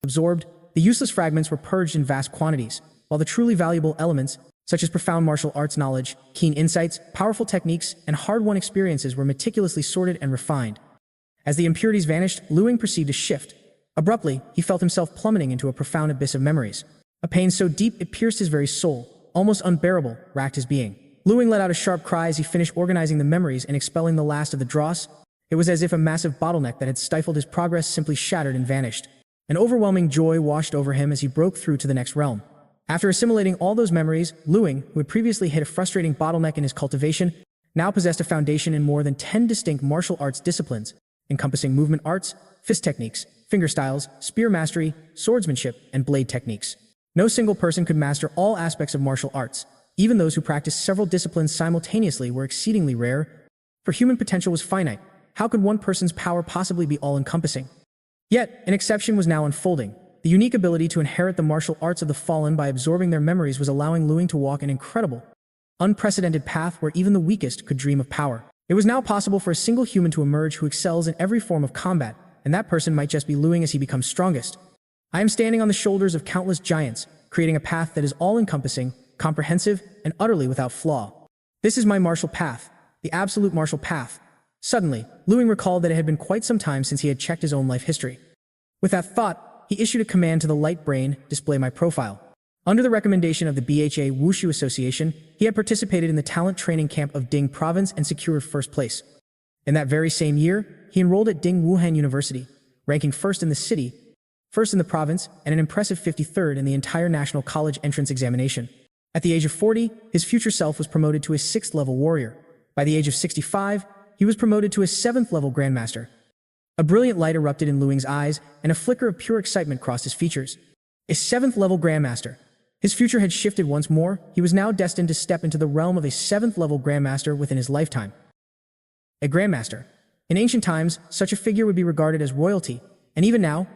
Absorbed, the useless fragments were purged in vast quantities, while the truly valuable elements, such as profound martial arts knowledge, keen insights, powerful techniques, and hard-won experiences were meticulously sorted and refined. As the impurities vanished, Ling perceived a shift. Abruptly, he felt himself plummeting into a profound abyss of memories. A pain so deep it pierced his very soul, almost unbearable, racked his being. Ling let out a sharp cry as he finished organizing the memories and expelling the last of the dross. It was as if a massive bottleneck that had stifled his progress simply shattered and vanished. An overwhelming joy washed over him as he broke through to the next realm. After assimilating all those memories, Ling, who had previously hit a frustrating bottleneck in his cultivation, now possessed a foundation in more than 10 distinct martial arts disciplines, encompassing movement arts, fist techniques, finger styles, spear mastery, swordsmanship, and blade techniques. No single person could master all aspects of martial arts. Even those who practiced several disciplines simultaneously were exceedingly rare, for human potential was finite. How could one person's power possibly be all-encompassing? Yet, an exception was now unfolding. The unique ability to inherit the martial arts of the fallen by absorbing their memories was allowing Ling to walk an incredible, unprecedented path where even the weakest could dream of power. It was now possible for a single human to emerge who excels in every form of combat, and that person might just be Ling as he becomes strongest. I am standing on the shoulders of countless giants, creating a path that is all-encompassing, comprehensive, and utterly without flaw. This is my martial path, the absolute martial path. Suddenly, Ling recalled that it had been quite some time since he had checked his own life history. With that thought, he issued a command to the light brain, display my profile. Under the recommendation of the BHA Wushu Association, he had participated in the talent training camp of Ding Province and secured first place. In that very same year, he enrolled at Ding Wuhan University, ranking first in the city, first in the province, and an impressive 53rd in the entire national college entrance examination. At the age of 40, his future self was promoted to a 6th-level warrior. By the age of 65, he was promoted to a 7th-level Grandmaster. A brilliant light erupted in Ling's eyes, and a flicker of pure excitement crossed his features. A 7th-level Grandmaster. His future had shifted once more. He was now destined to step into the realm of a 7th-level Grandmaster within his lifetime. A Grandmaster. In ancient times, such a figure would be regarded as royalty, and even now,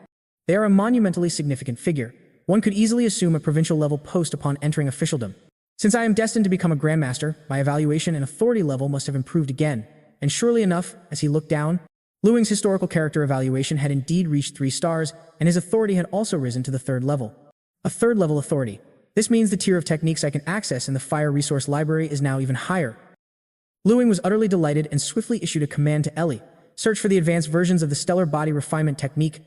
they are a monumentally significant figure. One could easily assume a provincial-level post upon entering officialdom. Since I am destined to become a Grandmaster, my evaluation and authority level must have improved again. And surely enough, as he looked down, Ling's historical character evaluation had indeed reached 3 stars, and his authority had also risen to the 3rd level. A 3rd-level authority. This means the tier of techniques I can access in the Fire Resource Library is now even higher. Ling was utterly delighted and swiftly issued a command to Ellie. Search for the advanced versions of the Stellar Body Refinement Technique,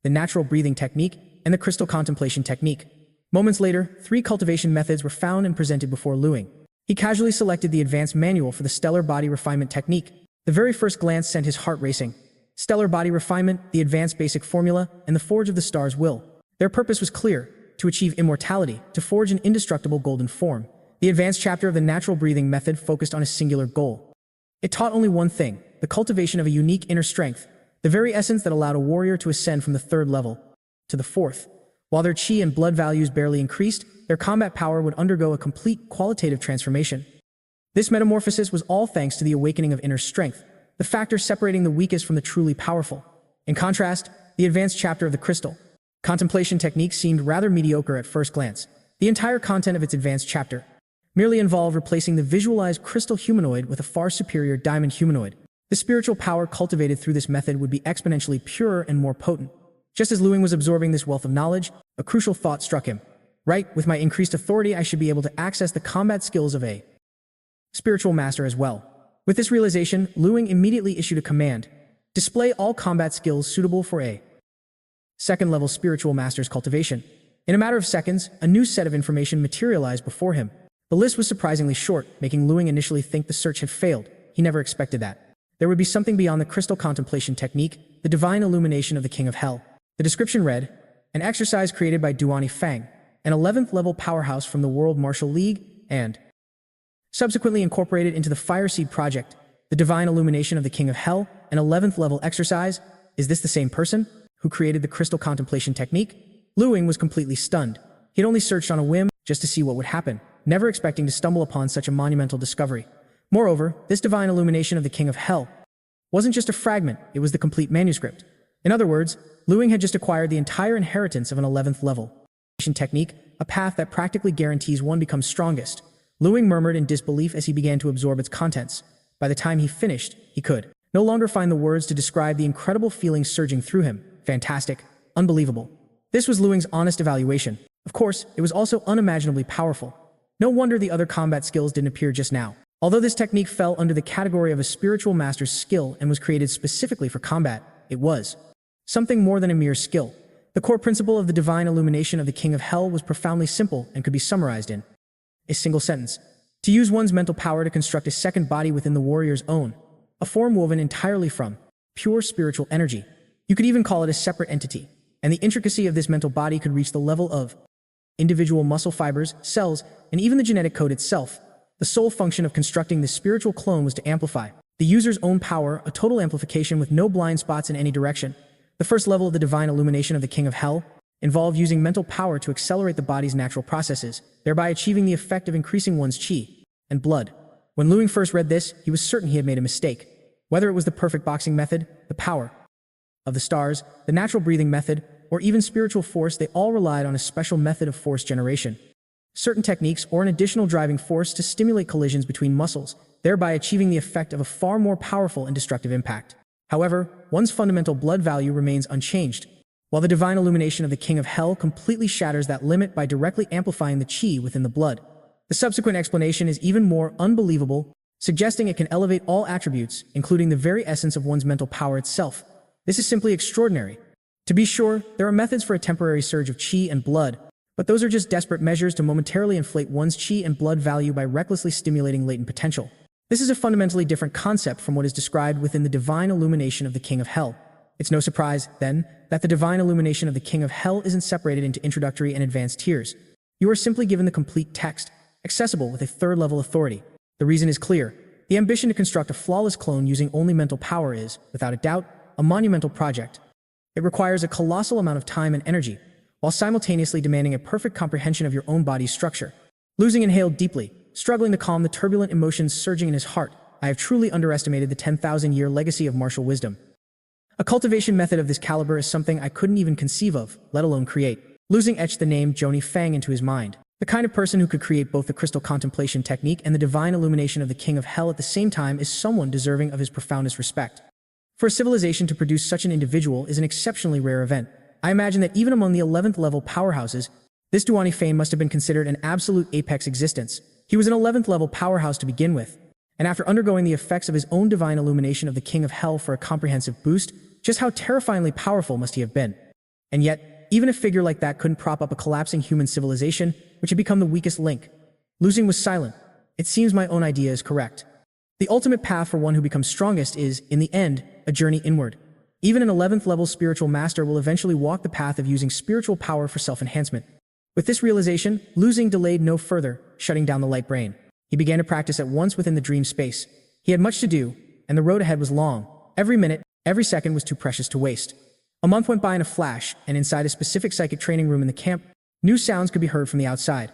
the Natural Breathing Technique, and the Crystal Contemplation Technique. Moments later, 3 cultivation methods were found and presented before Ling. He casually selected the advanced manual for the Stellar Body Refinement Technique. The very first glance sent his heart racing. Stellar Body Refinement, the Advanced Basic Formula, and the Forge of the Stars Will. Their purpose was clear: to achieve immortality, to forge an indestructible golden form. The advanced chapter of the Natural Breathing Method focused on a singular goal. It taught only one thing: the cultivation of a unique inner strength, the very essence that allowed a warrior to ascend from the 3rd level to the 4th. While their chi and blood values barely increased, their combat power would undergo a complete qualitative transformation. This metamorphosis was all thanks to the awakening of inner strength, the factor separating the weakest from the truly powerful. In contrast, the advanced chapter of the Crystal Contemplation Technique seemed rather mediocre at first glance. The entire content of its advanced chapter merely involved replacing the visualized crystal humanoid with a far superior diamond humanoid. The spiritual power cultivated through this method would be exponentially purer and more potent. Just as Ling was absorbing this wealth of knowledge, a crucial thought struck him. Right, with my increased authority, I should be able to access the combat skills of a spiritual master as well. With this realization, Ling immediately issued a command: display all combat skills suitable for a 2nd-level spiritual master's cultivation. In a matter of seconds, a new set of information materialized before him. The list was surprisingly short, making Ling initially think the search had failed. He never expected that. There would be something beyond the Crystal Contemplation Technique, the divine illumination of the King of Hell. The description read: an exercise created by Duani Fang, an 11th-level powerhouse from the World Martial League, and subsequently incorporated into the Fire Seed Project. The divine illumination of the King of Hell, an 11th level exercise. Is this the same person who created the crystal contemplation technique? Ling was completely stunned. He had only searched on a whim just to see what would happen, never expecting to stumble upon such a monumental discovery. Moreover, this divine illumination of the King of Hell wasn't just a fragment, it was the complete manuscript. In other words, Ling had just acquired the entire inheritance of an 11th level technique, a path that practically guarantees one becomes strongest. Ling murmured in disbelief as he began to absorb its contents. By the time he finished, he could no longer find the words to describe the incredible feelings surging through him. Fantastic. Unbelievable. This was Ling's honest evaluation. Of course, it was also unimaginably powerful. No wonder the other combat skills didn't appear just now. Although this technique fell under the category of a spiritual master's skill and was created specifically for combat, it was something more than a mere skill. The core principle of the divine illumination of the King of Hell was profoundly simple and could be summarized in a single sentence. To use one's mental power to construct a second body within the warrior's own, a form woven entirely from pure spiritual energy. You could even call it a separate entity, and the intricacy of this mental body could reach the level of individual muscle fibers, cells, and even the genetic code itself. The sole function of constructing this spiritual clone was to amplify the user's own power, a total amplification with no blind spots in any direction. The first level of the divine illumination of the King of Hell involved using mental power to accelerate the body's natural processes, thereby achieving the effect of increasing one's chi and blood. When Ling first read this, he was certain he had made a mistake. Whether it was the perfect boxing method, the power of the stars, the natural breathing method, or even spiritual force, they all relied on a special method of force generation. Certain techniques or an additional driving force to stimulate collisions between muscles, thereby achieving the effect of a far more powerful and destructive impact. However, one's fundamental blood value remains unchanged, while the divine illumination of the King of Hell completely shatters that limit by directly amplifying the chi within the blood. The subsequent explanation is even more unbelievable, suggesting it can elevate all attributes, including the very essence of one's mental power itself. This is simply extraordinary. To be sure, there are methods for a temporary surge of chi and blood, but those are just desperate measures to momentarily inflate one's chi and blood value by recklessly stimulating latent potential. This is a fundamentally different concept from what is described within the divine illumination of the King of Hell. It's no surprise, then, that the divine illumination of the King of Hell isn't separated into introductory and advanced tiers. You are simply given the complete text, accessible with a third-level authority. The reason is clear. The ambition to construct a flawless clone using only mental power is, without a doubt, a monumental project. It requires a colossal amount of time and energy, while simultaneously demanding a perfect comprehension of your own body's structure. Ling inhaled deeply, struggling to calm the turbulent emotions surging in his heart. I have truly underestimated the 10,000-year legacy of martial wisdom. A cultivation method of this caliber is something I couldn't even conceive of, let alone create. Ling etched the name Joni Fang into his mind. The kind of person who could create both the crystal contemplation technique and the divine illumination of the King of Hell at the same time is someone deserving of his profoundest respect. For a civilization to produce such an individual is an exceptionally rare event. I imagine that even among the 11th level powerhouses, this Duani Fane must have been considered an absolute apex existence. He was an 11th level powerhouse to begin with, and after undergoing the effects of his own divine illumination of the King of Hell for a comprehensive boost, just how terrifyingly powerful must he have been. And yet, even a figure like that couldn't prop up a collapsing human civilization, which had become the weakest link. Ling was silent. It seems my own idea is correct. The ultimate path for one who becomes strongest is, in the end, a journey inward. Even an 11th level spiritual master will eventually walk the path of using spiritual power for self-enhancement. With this realization, Ling delayed no further, shutting down the light brain. He began to practice at once within the dream space. He had much to do, and the road ahead was long. Every minute, every second was too precious to waste. A month went by in a flash, and inside a specific psychic training room in the camp, new sounds could be heard from the outside.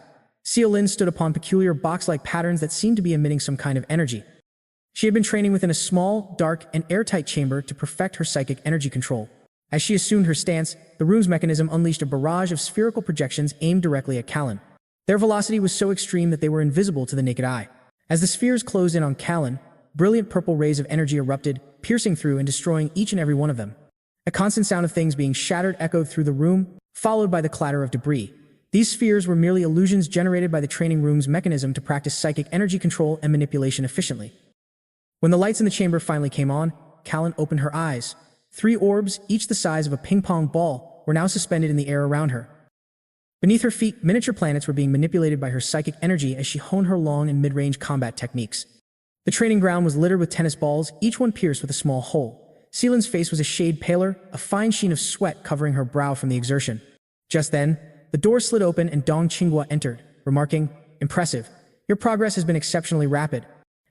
Lin stood upon peculiar box-like patterns that seemed to be emitting some kind of energy. She had been training within a small, dark, and airtight chamber to perfect her psychic energy control. As she assumed her stance, the room's mechanism unleashed a barrage of spherical projections aimed directly at Callan. Their velocity was so extreme that they were invisible to the naked eye. As the spheres closed in on Callan, brilliant purple rays of energy erupted, piercing through and destroying each and every one of them. A constant sound of things being shattered echoed through the room, followed by the clatter of debris. These spheres were merely illusions generated by the training room's mechanism to practice psychic energy control and manipulation efficiently. When the lights in the chamber finally came on, Callan opened her eyes. 3 orbs, each the size of a ping-pong ball, were now suspended in the air around her. Beneath her feet, miniature planets were being manipulated by her psychic energy as she honed her long and mid-range combat techniques. The training ground was littered with tennis balls, each one pierced with a small hole. Lin's face was a shade paler, a fine sheen of sweat covering her brow from the exertion. Just then, the door slid open and Dong Qinghua entered, remarking, "Impressive. Your progress has been exceptionally rapid."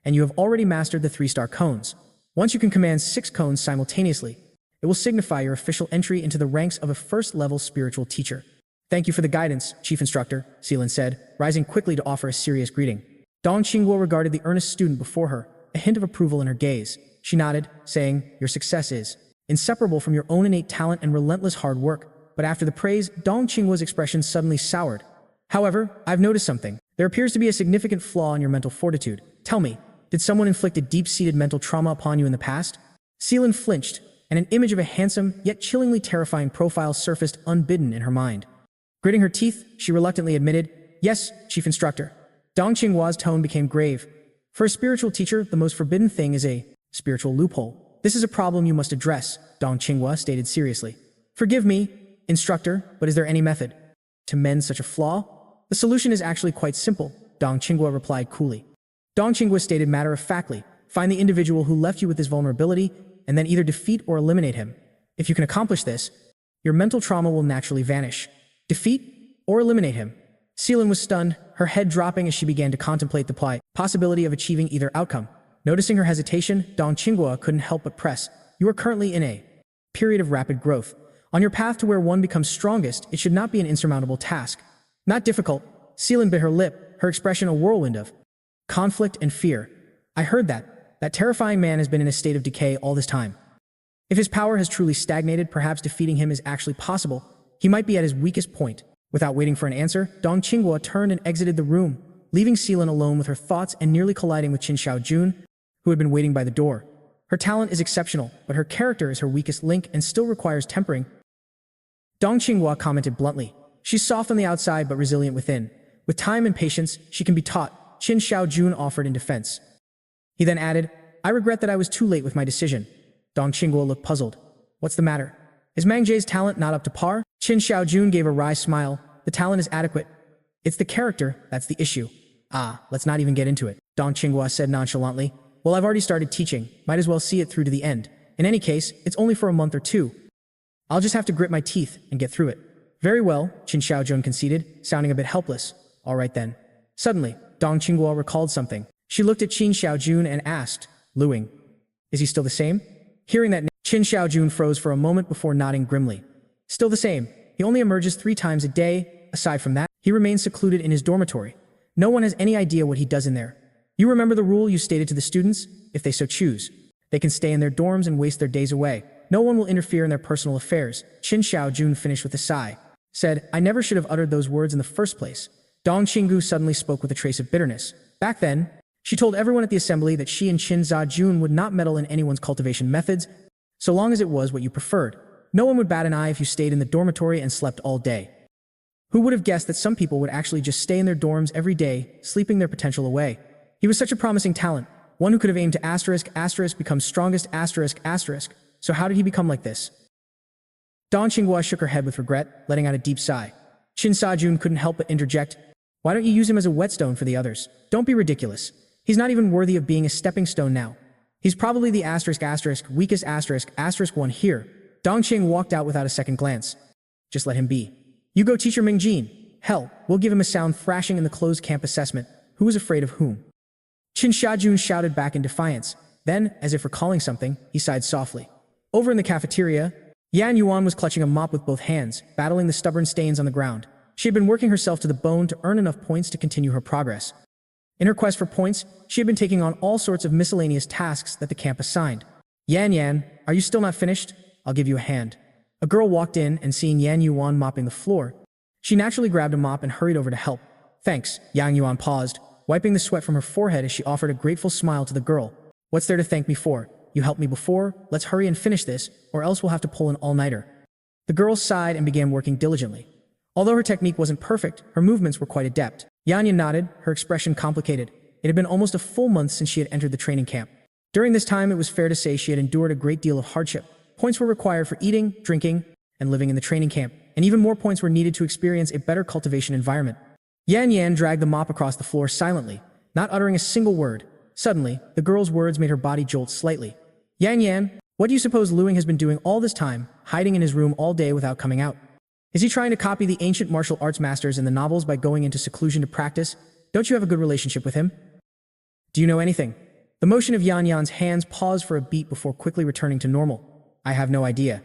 and you have already mastered the 3-star cones. Once you can command 6 cones simultaneously, it will signify your official entry into the ranks of a first-level spiritual teacher. Thank you for the guidance, Chief Instructor, Seelin said, rising quickly to offer a serious greeting. Dong Qingguo regarded the earnest student before her, a hint of approval in her gaze. She nodded, saying, "Your success is inseparable from your own innate talent and relentless hard work." But after the praise, Dong Qingguo's expression suddenly soured. "However, I've noticed something. There appears to be a significant flaw in your mental fortitude. Tell me, did someone inflict a deep-seated mental trauma upon you in the past?" Seelin flinched, and an image of a handsome, yet chillingly terrifying profile surfaced unbidden in her mind. Gritting her teeth, she reluctantly admitted, "Yes, Chief Instructor." Dong Qingguo's tone became grave. For a spiritual teacher, the most forbidden thing is a spiritual loophole. "This is a problem you must address," Dong Qingguo stated seriously. "Forgive me, Instructor, but is there any method to mend such a flaw?" "The solution is actually quite simple," Dong Qingguo replied coolly. Dong Qingguo stated matter-of-factly, "Find the individual who left you with this vulnerability, and then either defeat or eliminate him. If you can accomplish this, your mental trauma will naturally vanish." Defeat or eliminate him? Seelin was stunned, her head dropping as she began to contemplate the possibility of achieving either outcome. Noticing her hesitation, Dong Qingguo couldn't help but press, "You are currently in a period of rapid growth. On your path to where one becomes strongest, it should not be an insurmountable task." "Not difficult." Seelin bit her lip, her expression a whirlwind of conflict and fear. "I heard that. That terrifying man has been in a state of decay all this time. If his power has truly stagnated, perhaps defeating him is actually possible. He might be at his weakest point." Without waiting for an answer, Dong Qingguo turned and exited the room, leaving Seelin alone with her thoughts and nearly colliding with Qin Xiaojun, who had been waiting by the door. Her talent is exceptional, but her character is her weakest link and still requires tempering. Dong Qingguo commented bluntly. "She's soft on the outside but resilient within. With time and patience, she can be taught," Qin Xiaojun offered in defense. He then added, "I regret that I was too late with my decision." Dong Qingguo looked puzzled. "What's the matter? Is Mang Jie's talent not up to par?" Qin Xiaojun gave a wry smile. "The talent is adequate. It's the character that's the issue." "Ah, let's not even get into it," Dong Qingguo said nonchalantly. "Well, I've already started teaching. Might as well see it through to the end. In any case, it's only for a month or two. I'll just have to grit my teeth and get through it." "Very well," Qin Xiaojun conceded, sounding a bit helpless. "All right then." Suddenly, Dong Qingguo recalled something. She looked at Qin Xiaojun and asked, "Luing, is he still the same?" Hearing that, Qin Xiaojun froze for a moment before nodding grimly. "Still the same. He only emerges 3 times a day. Aside from that, he remains secluded in his dormitory. No one has any idea what he does in there. You remember the rule you stated to the students? If they so choose, they can stay in their dorms and waste their days away. No one will interfere in their personal affairs." Qin Xiaojun finished with a sigh. Said, "I never should have uttered those words in the first place." Dong Qinggu suddenly spoke with a trace of bitterness. Back then, she told everyone at the assembly that she and Qin Zajun would not meddle in anyone's cultivation methods, so long as it was what you preferred. No one would bat an eye if you stayed in the dormitory and slept all day. Who would have guessed that some people would actually just stay in their dorms every day, sleeping their potential away? He was such a promising talent, one who could have aimed to ***, become strongest ***. So how did he become like this? Dong Qingguo shook her head with regret, letting out a deep sigh. Qin Sajun couldn't help but interject, "Why don't you use him as a whetstone for the others? Don't be ridiculous. He's not even worthy of being a stepping stone now. He's probably the ***, weakest ***, one here." Dong Qing walked out without a second glance. "Just let him be. You go teacher Mingjin. Hell, we'll give him a sound thrashing in the closed camp assessment. Who is afraid of whom?" Qin Xiaojun shouted back in defiance. Then, as if recalling something, he sighed softly. Over in the cafeteria, Yan Yuan was clutching a mop with both hands, battling the stubborn stains on the ground. She had been working herself to the bone to earn enough points to continue her progress. In her quest for points, she had been taking on all sorts of miscellaneous tasks that the camp assigned. Yan, are you still not finished? I'll give you a hand." A girl walked in, and seeing Yan Yuan mopping the floor, she naturally grabbed a mop and hurried over to help. "Thanks." Yang Yuan paused, wiping the sweat from her forehead as she offered a grateful smile to the girl. "What's there to thank me for? You helped me before. Let's hurry and finish this, or else we'll have to pull an all-nighter." The girl sighed and began working diligently. Although her technique wasn't perfect, her movements were quite adept. Yanya nodded, her expression complicated. It had been almost a full month since she had entered the training camp. During this time, it was fair to say she had endured a great deal of hardship. Points were required for eating, drinking, and living in the training camp, and even more points were needed to experience a better cultivation environment. Yan dragged the mop across the floor silently, not uttering a single word. Suddenly, the girl's words made her body jolt slightly. "Yan, what do you suppose Luing has been doing all this time, hiding in his room all day without coming out? Is he trying to copy the ancient martial arts masters in the novels by going into seclusion to practice? Don't you have a good relationship with him? Do you know anything?" The motion of Yan Yan's hands paused for a beat before quickly returning to normal. I have no idea.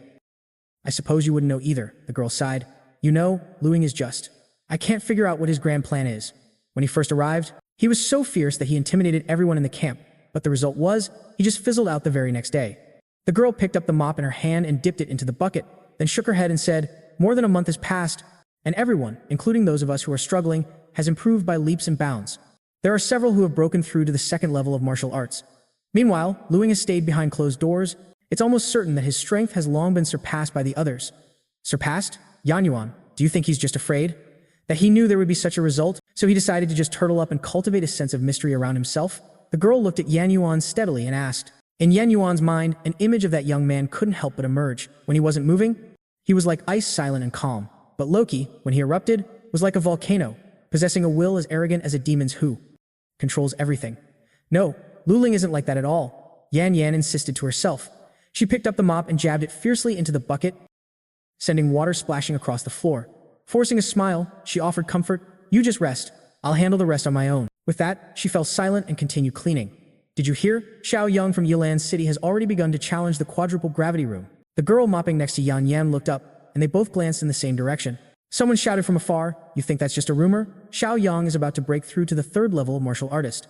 I suppose you wouldn't know either, the girl sighed. You know, Luing is just. I can't figure out what his grand plan is. When he first arrived, he was so fierce that he intimidated everyone in the camp, but the result was, he just fizzled out the very next day. The girl picked up the mop in her hand and dipped it into the bucket, then shook her head and said, more than a month has passed, and everyone, including those of us who are struggling, has improved by leaps and bounds. There are several who have broken through to the second level of martial arts. Meanwhile, Luing has stayed behind closed doors. It's almost certain that his strength has long been surpassed by the others. Surpassed? Yan Yuan, do you think he's just afraid? That he knew there would be such a result, so he decided to just turtle up and cultivate a sense of mystery around himself? The girl looked at Yan Yuan steadily and asked. In Yan Yuan's mind, an image of that young man couldn't help but emerge. When he wasn't moving, he was like ice, silent and calm. But Loki, when he erupted, was like a volcano, possessing a will as arrogant as a demon's who controls everything. No, Lu Ling isn't like that at all, Yan Yan insisted to herself. She picked up the mop and jabbed it fiercely into the bucket, sending water splashing across the floor. Forcing a smile, she offered comfort. You just rest. I'll handle the rest on my own. With that, she fell silent and continued cleaning. Did you hear? Xiao Yang from Yilan City has already begun to challenge the quadruple gravity room. The girl mopping next to Yan Yan looked up, and they both glanced in the same direction. Someone shouted from afar, you think that's just a rumor? Xiao Yang is about to break through to the third level of martial artist.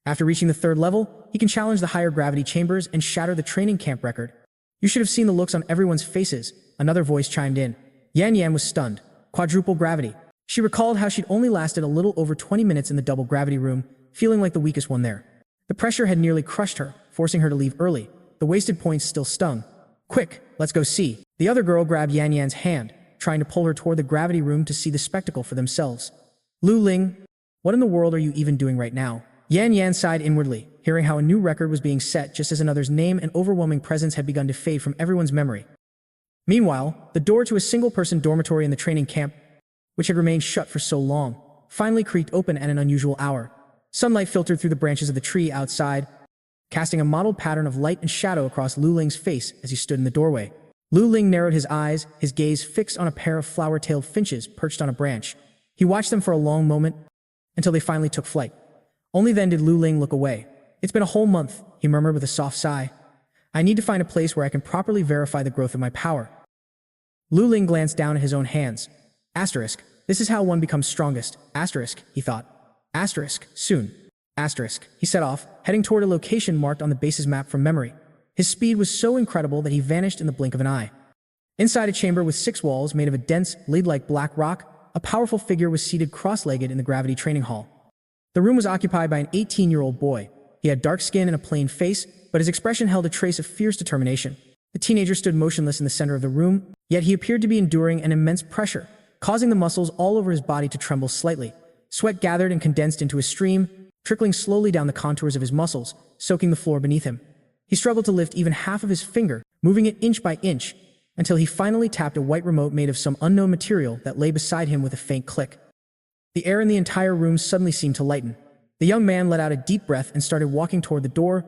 After reaching the third level, he can challenge the higher gravity chambers and shatter the training camp record. You should have seen the looks on everyone's faces. Another voice chimed in. Yan Yan was stunned. Quadruple gravity. She recalled how she'd only lasted a little over 20 minutes in the double gravity room, feeling like the weakest one there. The pressure had nearly crushed her, forcing her to leave early. The wasted points still stung. Quick, let's go see. The other girl grabbed Yan Yan's hand, trying to pull her toward the gravity room to see the spectacle for themselves. Lu Ling, what in the world are you even doing right now? Yan Yan sighed inwardly, hearing how a new record was being set just as another's name and overwhelming presence had begun to fade from everyone's memory. Meanwhile, the door to a single-person dormitory in the training camp, which had remained shut for so long, finally creaked open at an unusual hour. Sunlight filtered through the branches of the tree outside, casting a mottled pattern of light and shadow across Lu Ling's face as he stood in the doorway. Lu Ling narrowed his eyes, his gaze fixed on a pair of flower-tailed finches perched on a branch. He watched them for a long moment, until they finally took flight. Only then did Lu Ling look away. It's been a whole month, he murmured with a soft sigh. I need to find a place where I can properly verify the growth of my power. Lu Ling glanced down at his own hands. Asterisk, this is how one becomes strongest. Asterisk, he thought. Asterisk, soon. Asterisk, he set off, heading toward a location marked on the base's map from memory. His speed was so incredible that he vanished in the blink of an eye. Inside a chamber with 6 walls made of a dense, lead-like black rock, a powerful figure was seated cross-legged in the gravity training hall. The room was occupied by an 18-year-old boy. He had dark skin and a plain face, but his expression held a trace of fierce determination. The teenager stood motionless in the center of the room, yet he appeared to be enduring an immense pressure, causing the muscles all over his body to tremble slightly. Sweat gathered and condensed into a stream, trickling slowly down the contours of his muscles, soaking the floor beneath him. He struggled to lift even half of his finger, moving it inch by inch, until he finally tapped a white remote made of some unknown material that lay beside him with a faint click. The air in the entire room suddenly seemed to lighten. The young man let out a deep breath and started walking toward the door,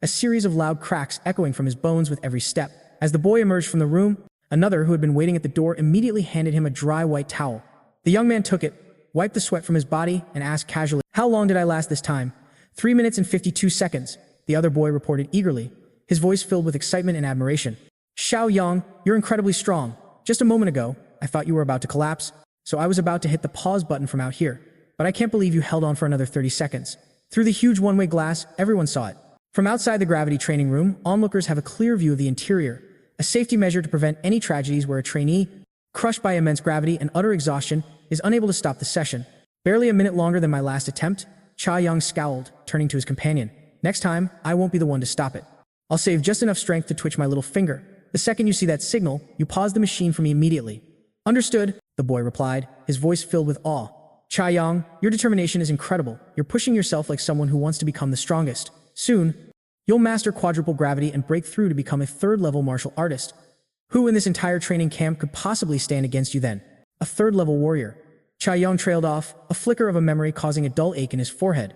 a series of loud cracks echoing from his bones with every step. As the boy emerged from the room, another who had been waiting at the door immediately handed him a dry white towel. The young man took it, wiped the sweat from his body, and asked casually, How long did I last this time? 3 minutes and 52 seconds, the other boy reported eagerly, his voice filled with excitement and admiration. Xiao Yang, you're incredibly strong. Just a moment ago, I thought you were about to collapse, so I was about to hit the pause button from out here. But I can't believe you held on for another 30 seconds. Through the huge one-way glass, everyone saw it. From outside the gravity training room, onlookers have a clear view of the interior, a safety measure to prevent any tragedies where a trainee, crushed by immense gravity and utter exhaustion, is unable to stop the session. Barely a minute longer than my last attempt, Cha Yang scowled, turning to his companion. Next time, I won't be the one to stop it. I'll save just enough strength to twitch my little finger. The second you see that signal, you pause the machine for me immediately. Understood, the boy replied, his voice filled with awe. Cha Yang, your determination is incredible. You're pushing yourself like someone who wants to become the strongest. Soon, you'll master quadruple gravity and break through to become a third-level martial artist. Who in this entire training camp could possibly stand against you then? A third-level warrior. Cha Yang trailed off, a flicker of a memory causing a dull ache in his forehead.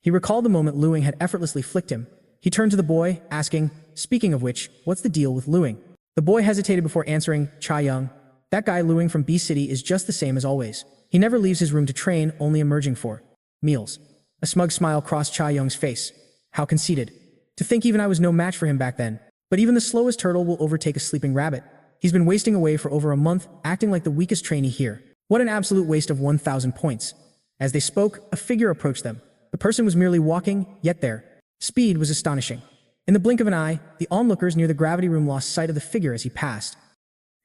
He recalled the moment Luing had effortlessly flicked him. He turned to the boy, asking, Speaking of which, what's the deal with Luing? The boy hesitated before answering, Cha Yang, that guy Luing from B City is just the same as always. He never leaves his room to train, only emerging for meals. A smug smile crossed Cha Yong's face. How conceited. To think even I was no match for him back then. But even the slowest turtle will overtake a sleeping rabbit. He's been wasting away for over a month, acting like the weakest trainee here. What an absolute waste of 1,000 points. As they spoke, a figure approached them. The person was merely walking, yet their speed was astonishing. In the blink of an eye, the onlookers near the gravity room lost sight of the figure as he passed.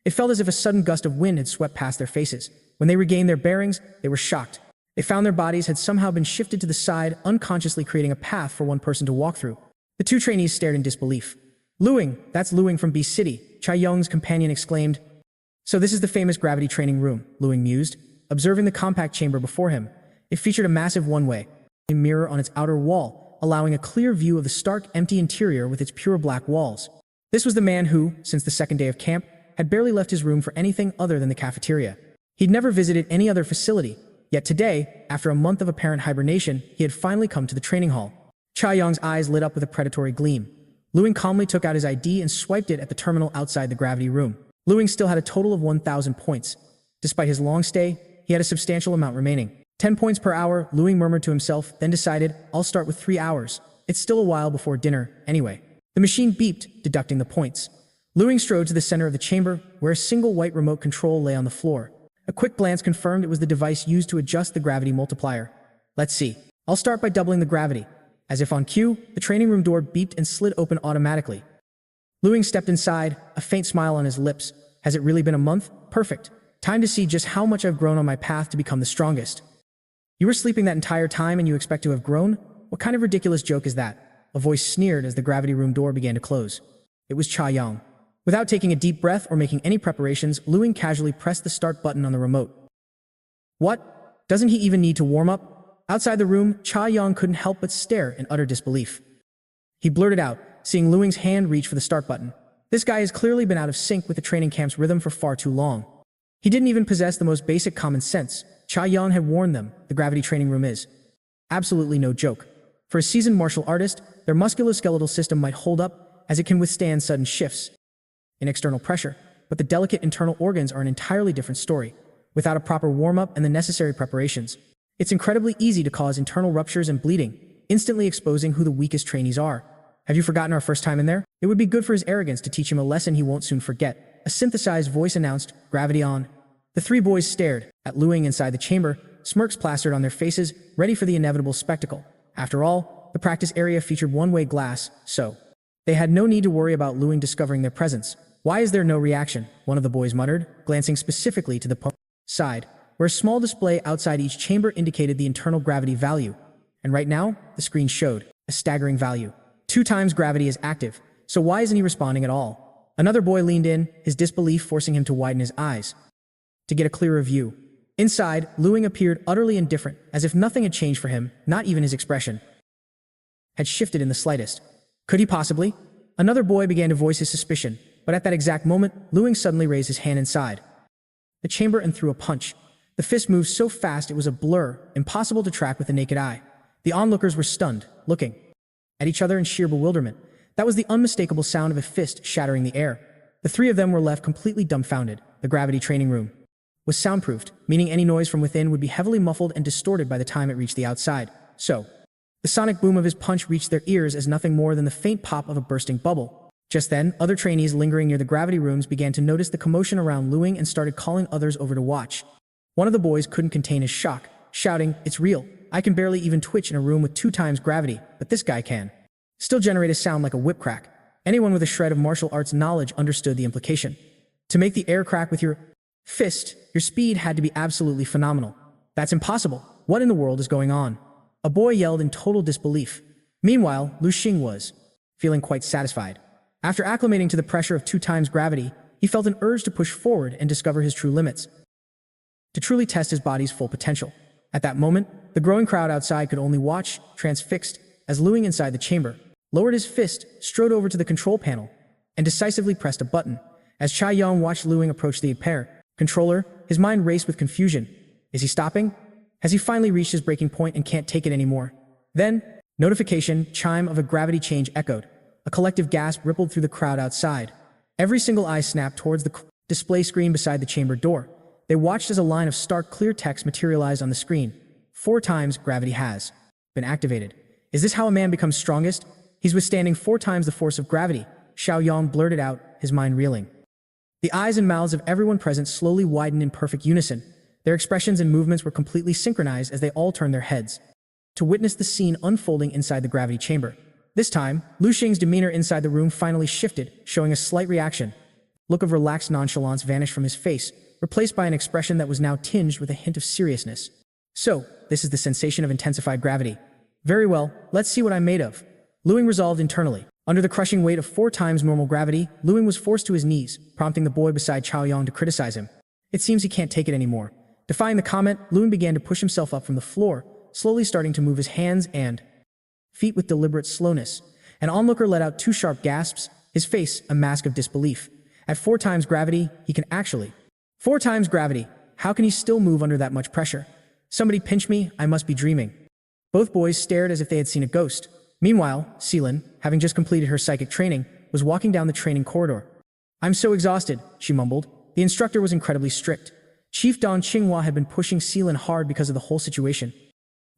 It felt as if a sudden gust of wind had swept past their faces. When they regained their bearings, they were shocked. They found their bodies had somehow been shifted to the side, unconsciously creating a path for one person to walk through. The two trainees stared in disbelief. "Luing, that's Luing from Beast City," Chai Yong's companion exclaimed. "So this is the famous gravity training room," Luing mused, observing the compact chamber before him. It featured a massive one-way mirror on its outer wall, allowing a clear view of the stark, empty interior with its pure black walls. This was the man who, since the second day of camp, had barely left his room for anything other than the cafeteria. He'd never visited any other facility, yet today, after a month of apparent hibernation, he had finally come to the training hall. Chai Yong's eyes lit up with a predatory gleam. Luing calmly took out his ID and swiped it at the terminal outside the gravity room. Luing still had a total of 1,000 points. Despite his long stay, he had a substantial amount remaining. 10 points per hour, Luing murmured to himself, then decided, "I'll start with 3 hours. It's still a while before dinner, anyway." The machine beeped, deducting the points. Luing strode to the center of the chamber, where a single white remote control lay on the floor. A quick glance confirmed it was the device used to adjust the gravity multiplier. "Let's see. I'll start by doubling the gravity." As if on cue, the training room door beeped and slid open automatically. Luing stepped inside, a faint smile on his lips. "Has it really been a month? Perfect. Time to see just how much I've grown on my path to become the strongest." "You were sleeping that entire time and you expect to have grown? What kind of ridiculous joke is that?" A voice sneered as the gravity room door began to close. It was Chai Yong. Without taking a deep breath or making any preparations, Luing casually pressed the start button on the remote. "What? Doesn't he even need to warm up?" Outside the room, Chai Yong couldn't help but stare in utter disbelief. He blurted out, seeing Luing's hand reach for the start button. This guy has clearly been out of sync with the training camp's rhythm for far too long. He didn't even possess the most basic common sense. Chai Yong had warned them, the gravity training room is absolutely no joke. For a seasoned martial artist, their musculoskeletal system might hold up, as it can withstand sudden shifts in external pressure, but the delicate internal organs are an entirely different story. Without a proper warm-up and the necessary preparations, it's incredibly easy to cause internal ruptures and bleeding, instantly exposing who the weakest trainees are. "Have you forgotten our first time in there? It would be good for his arrogance to teach him a lesson he won't soon forget," a synthesized voice announced, "Gravity on." The three boys stared at Luing inside the chamber, smirks plastered on their faces, ready for the inevitable spectacle. After all, the practice area featured one-way glass, so they had no need to worry about Luing discovering their presence. "Why is there no reaction?" one of the boys muttered, glancing specifically to the side, where a small display outside each chamber indicated the internal gravity value. And right now, the screen showed a staggering value. 2 times gravity is active, so why isn't he responding at all? Another boy leaned in, his disbelief forcing him to widen his eyes to get a clearer view. Inside, Luing appeared utterly indifferent, as if nothing had changed for him, not even his expression had shifted in the slightest. Could he possibly? Another boy began to voice his suspicion, but at that exact moment, Luing suddenly raised his hand inside the chamber and threw a punch. The fist moved so fast it was a blur, impossible to track with the naked eye. The onlookers were stunned, looking at each other in sheer bewilderment. That was the unmistakable sound of a fist shattering the air. The 3 of them were left completely dumbfounded. The gravity training room was soundproofed, meaning any noise from within would be heavily muffled and distorted by the time it reached the outside. So, the sonic boom of his punch reached their ears as nothing more than the faint pop of a bursting bubble. Just then, other trainees lingering near the gravity rooms began to notice the commotion around Luing and started calling others over to watch. One of the boys couldn't contain his shock, shouting, "It's real. I can barely even twitch in a room with 2 times gravity, but this guy can still generate a sound like a whip crack." Anyone with a shred of martial arts knowledge understood the implication. To make the air crack with your fist, your speed had to be absolutely phenomenal. "That's impossible. What in the world is going on?" A boy yelled in total disbelief. Meanwhile, Lu Xing was feeling quite satisfied. After acclimating to the pressure of 2 times gravity, he felt an urge to push forward and discover his true limits, to truly test his body's full potential. At that moment, the growing crowd outside could only watch, transfixed, as Luing inside the chamber lowered his fist, strode over to the control panel, and decisively pressed a button. As Chai Yong watched Luing approach the controller, his mind raced with confusion. Is he stopping? Has he finally reached his breaking point and can't take it anymore? Then, notification, chime of a gravity change echoed. A collective gasp rippled through the crowd outside. Every single eye snapped towards the display screen beside the chamber door. They watched as a line of stark, clear text materialized on the screen. 4 times gravity has been activated. Is this how a man becomes strongest? He's withstanding 4 times the force of gravity, Xiao Yang blurted out, his mind reeling. The eyes and mouths of everyone present slowly widened in perfect unison. Their expressions and movements were completely synchronized as they all turned their heads to witness the scene unfolding inside the gravity chamber. This time, Lu Xing's demeanor inside the room finally shifted, showing a slight reaction. Look of relaxed nonchalance vanished from his face, replaced by an expression that was now tinged with a hint of seriousness. So, this is the sensation of intensified gravity. Very well, let's see what I'm made of. Luing resolved internally. Under the crushing weight of 4 times normal gravity, Luing was forced to his knees, prompting the boy beside Chaoyang to criticize him. It seems he can't take it anymore. Defying the comment, Luing began to push himself up from the floor, slowly starting to move his hands and feet with deliberate slowness. An onlooker let out 2 sharp gasps, his face a mask of disbelief. At 4 times gravity, he can actually. 4 times gravity, how can he still move under that much pressure? Somebody pinch me, I must be dreaming. Both boys stared as if they had seen a ghost. Meanwhile, Seelin, having just completed her psychic training, was walking down the training corridor. I'm so exhausted, she mumbled. The instructor was incredibly strict. Chief Don Qinghua had been pushing Seelin hard because of the whole situation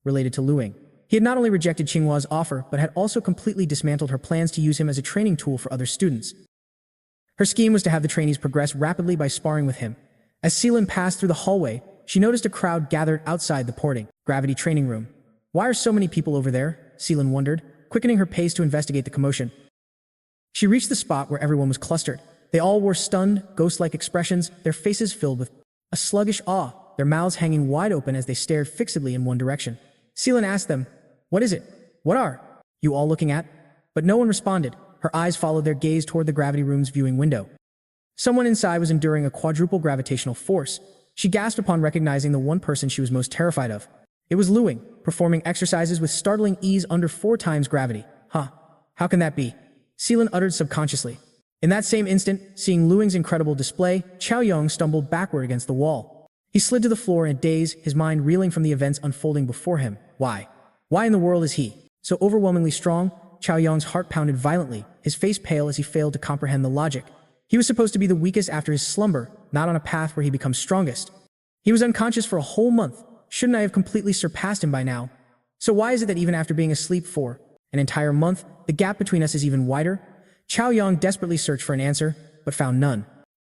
related to Luing. He had not only rejected Qinghua's offer, but had also completely dismantled her plans to use him as a training tool for other students. Her scheme was to have the trainees progress rapidly by sparring with him. As Seelin passed through the hallway, she noticed a crowd gathered outside the porting gravity training room. Why are so many people over there? Seelin wondered, quickening her pace to investigate the commotion. She reached the spot where everyone was clustered. They all wore stunned, ghost-like expressions, their faces filled with a sluggish awe, their mouths hanging wide open as they stared fixedly in one direction. Seelin asked them, "What is it? What are you all looking at?" But no one responded. Her eyes followed their gaze toward the gravity room's viewing window. Someone inside was enduring a quadruple gravitational force. She gasped upon recognizing the one person she was most terrified of. It was Luing, performing exercises with startling ease under 4 times gravity. Huh, how can that be? Seelin uttered subconsciously. In that same instant, seeing Luing's incredible display, Chaoyang stumbled backward against the wall. He slid to the floor in a daze, his mind reeling from the events unfolding before him. Why? Why in the world is he so overwhelmingly strong? Chaoyang's heart pounded violently, his face pale as he failed to comprehend the logic. He was supposed to be the weakest after his slumber, not on a path where he becomes strongest. He was unconscious for a whole month. Shouldn't I have completely surpassed him by now? So why is it that even after being asleep for an entire month, the gap between us is even wider? Chaoyang desperately searched for an answer, but found none.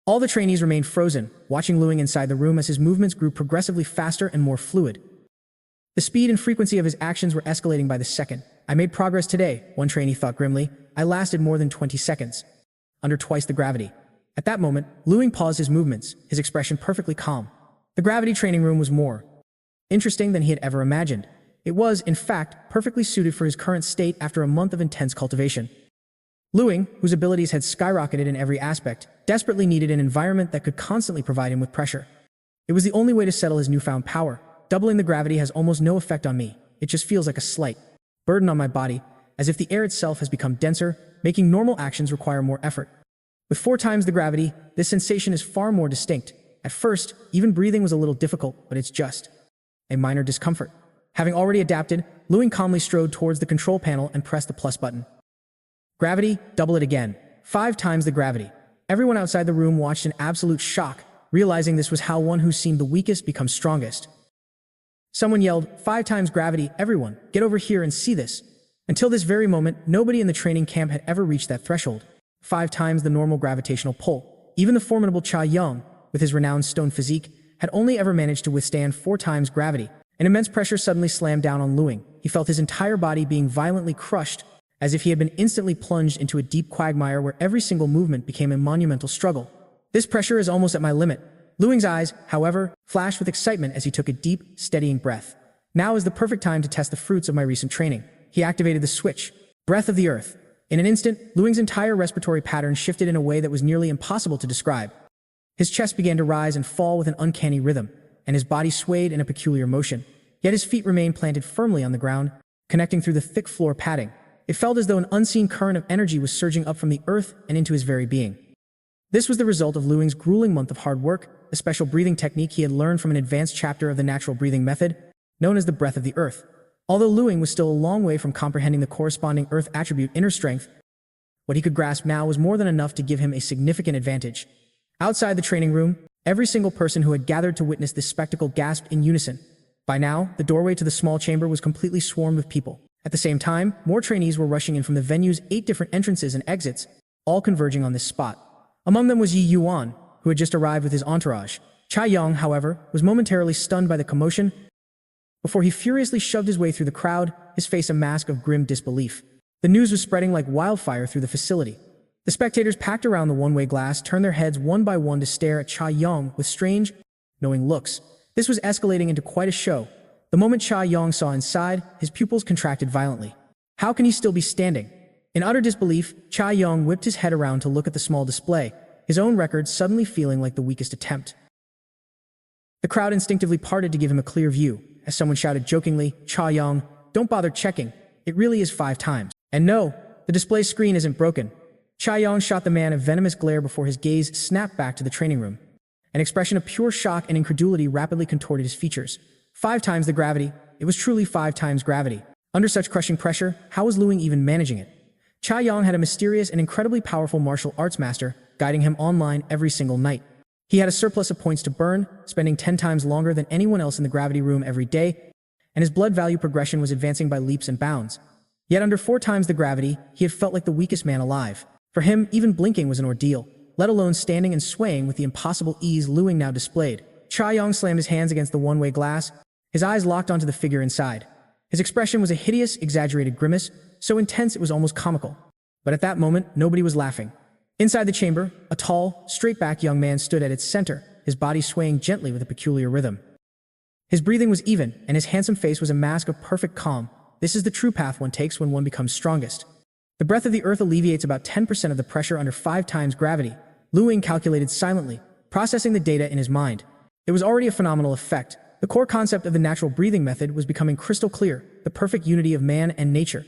All the trainees remained frozen, watching Luing inside the room as his movements grew progressively faster and more fluid. The speed and frequency of his actions were escalating by the second. I made progress today, one trainee thought grimly. I lasted more than 20 seconds. Under twice the gravity. At that moment, Luing paused his movements, his expression perfectly calm. The gravity training room was more interesting than he had ever imagined. It was, in fact, perfectly suited for his current state after a month of intense cultivation. Luing, whose abilities had skyrocketed in every aspect, desperately needed an environment that could constantly provide him with pressure. It was the only way to settle his newfound power. Doubling the gravity has almost no effect on me. It just feels like a slight burden on my body, as if the air itself has become denser, making normal actions require more effort. With 4 times the gravity, this sensation is far more distinct. At first, even breathing was a little difficult, but it's just a minor discomfort. Having already adapted, Luing calmly strode towards the control panel and pressed the plus button. Gravity, double it again. 5 times the gravity. Everyone outside the room watched in absolute shock, realizing this was how one who seemed the weakest becomes strongest. Someone yelled, 5 times gravity, everyone, get over here and see this. Until this very moment, nobody in the training camp had ever reached that threshold. 5 times the normal gravitational pull. Even the formidable Cha Yang, with his renowned stone physique, had only ever managed to withstand 4 times gravity. An immense pressure suddenly slammed down on Luing. He felt his entire body being violently crushed, as if he had been instantly plunged into a deep quagmire where every single movement became a monumental struggle. This pressure is almost at my limit. Luing's eyes, however, flashed with excitement as he took a deep, steadying breath. Now is the perfect time to test the fruits of my recent training. He activated the switch. Breath of the earth. In an instant, Luing's entire respiratory pattern shifted in a way that was nearly impossible to describe. His chest began to rise and fall with an uncanny rhythm, and his body swayed in a peculiar motion. Yet his feet remained planted firmly on the ground, connecting through the thick floor padding. It felt as though an unseen current of energy was surging up from the earth and into his very being. This was the result of Luing's grueling month of hard work, a special breathing technique he had learned from an advanced chapter of the natural breathing method, known as the breath of the earth. Although Luing was still a long way from comprehending the corresponding earth attribute inner strength, what he could grasp now was more than enough to give him a significant advantage. Outside the training room, every single person who had gathered to witness this spectacle gasped in unison. By now, the doorway to the small chamber was completely swarmed with people. At the same time, more trainees were rushing in from the venue's 8 different entrances and exits, all converging on this spot. Among them was Yi Yuan, who had just arrived with his entourage. Chai Yong, however, was momentarily stunned by the commotion before he furiously shoved his way through the crowd, his face a mask of grim disbelief. The news was spreading like wildfire through the facility. The spectators packed around the one-way glass turned their heads one by one to stare at Chai Yong with strange, knowing looks. This was escalating into quite a show. The moment Chai Yong saw inside, his pupils contracted violently. How can he still be standing? In utter disbelief, Chai Yong whipped his head around to look at the small display, his own record suddenly feeling like the weakest attempt. The crowd instinctively parted to give him a clear view, as someone shouted jokingly, "Chai Yong, don't bother checking. It really is 5 times. And no, the display screen isn't broken." Chai Yong shot the man a venomous glare before his gaze snapped back to the training room. An expression of pure shock and incredulity rapidly contorted his features. 5 times the gravity. It was truly 5 times gravity. Under such crushing pressure, how was Ling even managing it? Chai Yong had a mysterious and incredibly powerful martial arts master guiding him online every single night. He had a surplus of points to burn, spending 10 times longer than anyone else in the gravity room every day, and his blood value progression was advancing by leaps and bounds. Yet under 4 times the gravity, he had felt like the weakest man alive. For him, even blinking was an ordeal, let alone standing and swaying with the impossible ease Ling now displayed. Chai Yong slammed his hands against the one-way glass, his eyes locked onto the figure inside. His expression was a hideous, exaggerated grimace, so intense it was almost comical. But at that moment, nobody was laughing. Inside the chamber, a tall, straight-backed young man stood at its center, his body swaying gently with a peculiar rhythm. His breathing was even, and his handsome face was a mask of perfect calm. This is the true path one takes when one becomes strongest. The breath of the earth alleviates about 10% of the pressure under 5 times gravity. Ling calculated silently, processing the data in his mind. It was already a phenomenal effect. The core concept of the natural breathing method was becoming crystal clear, the perfect unity of man and nature.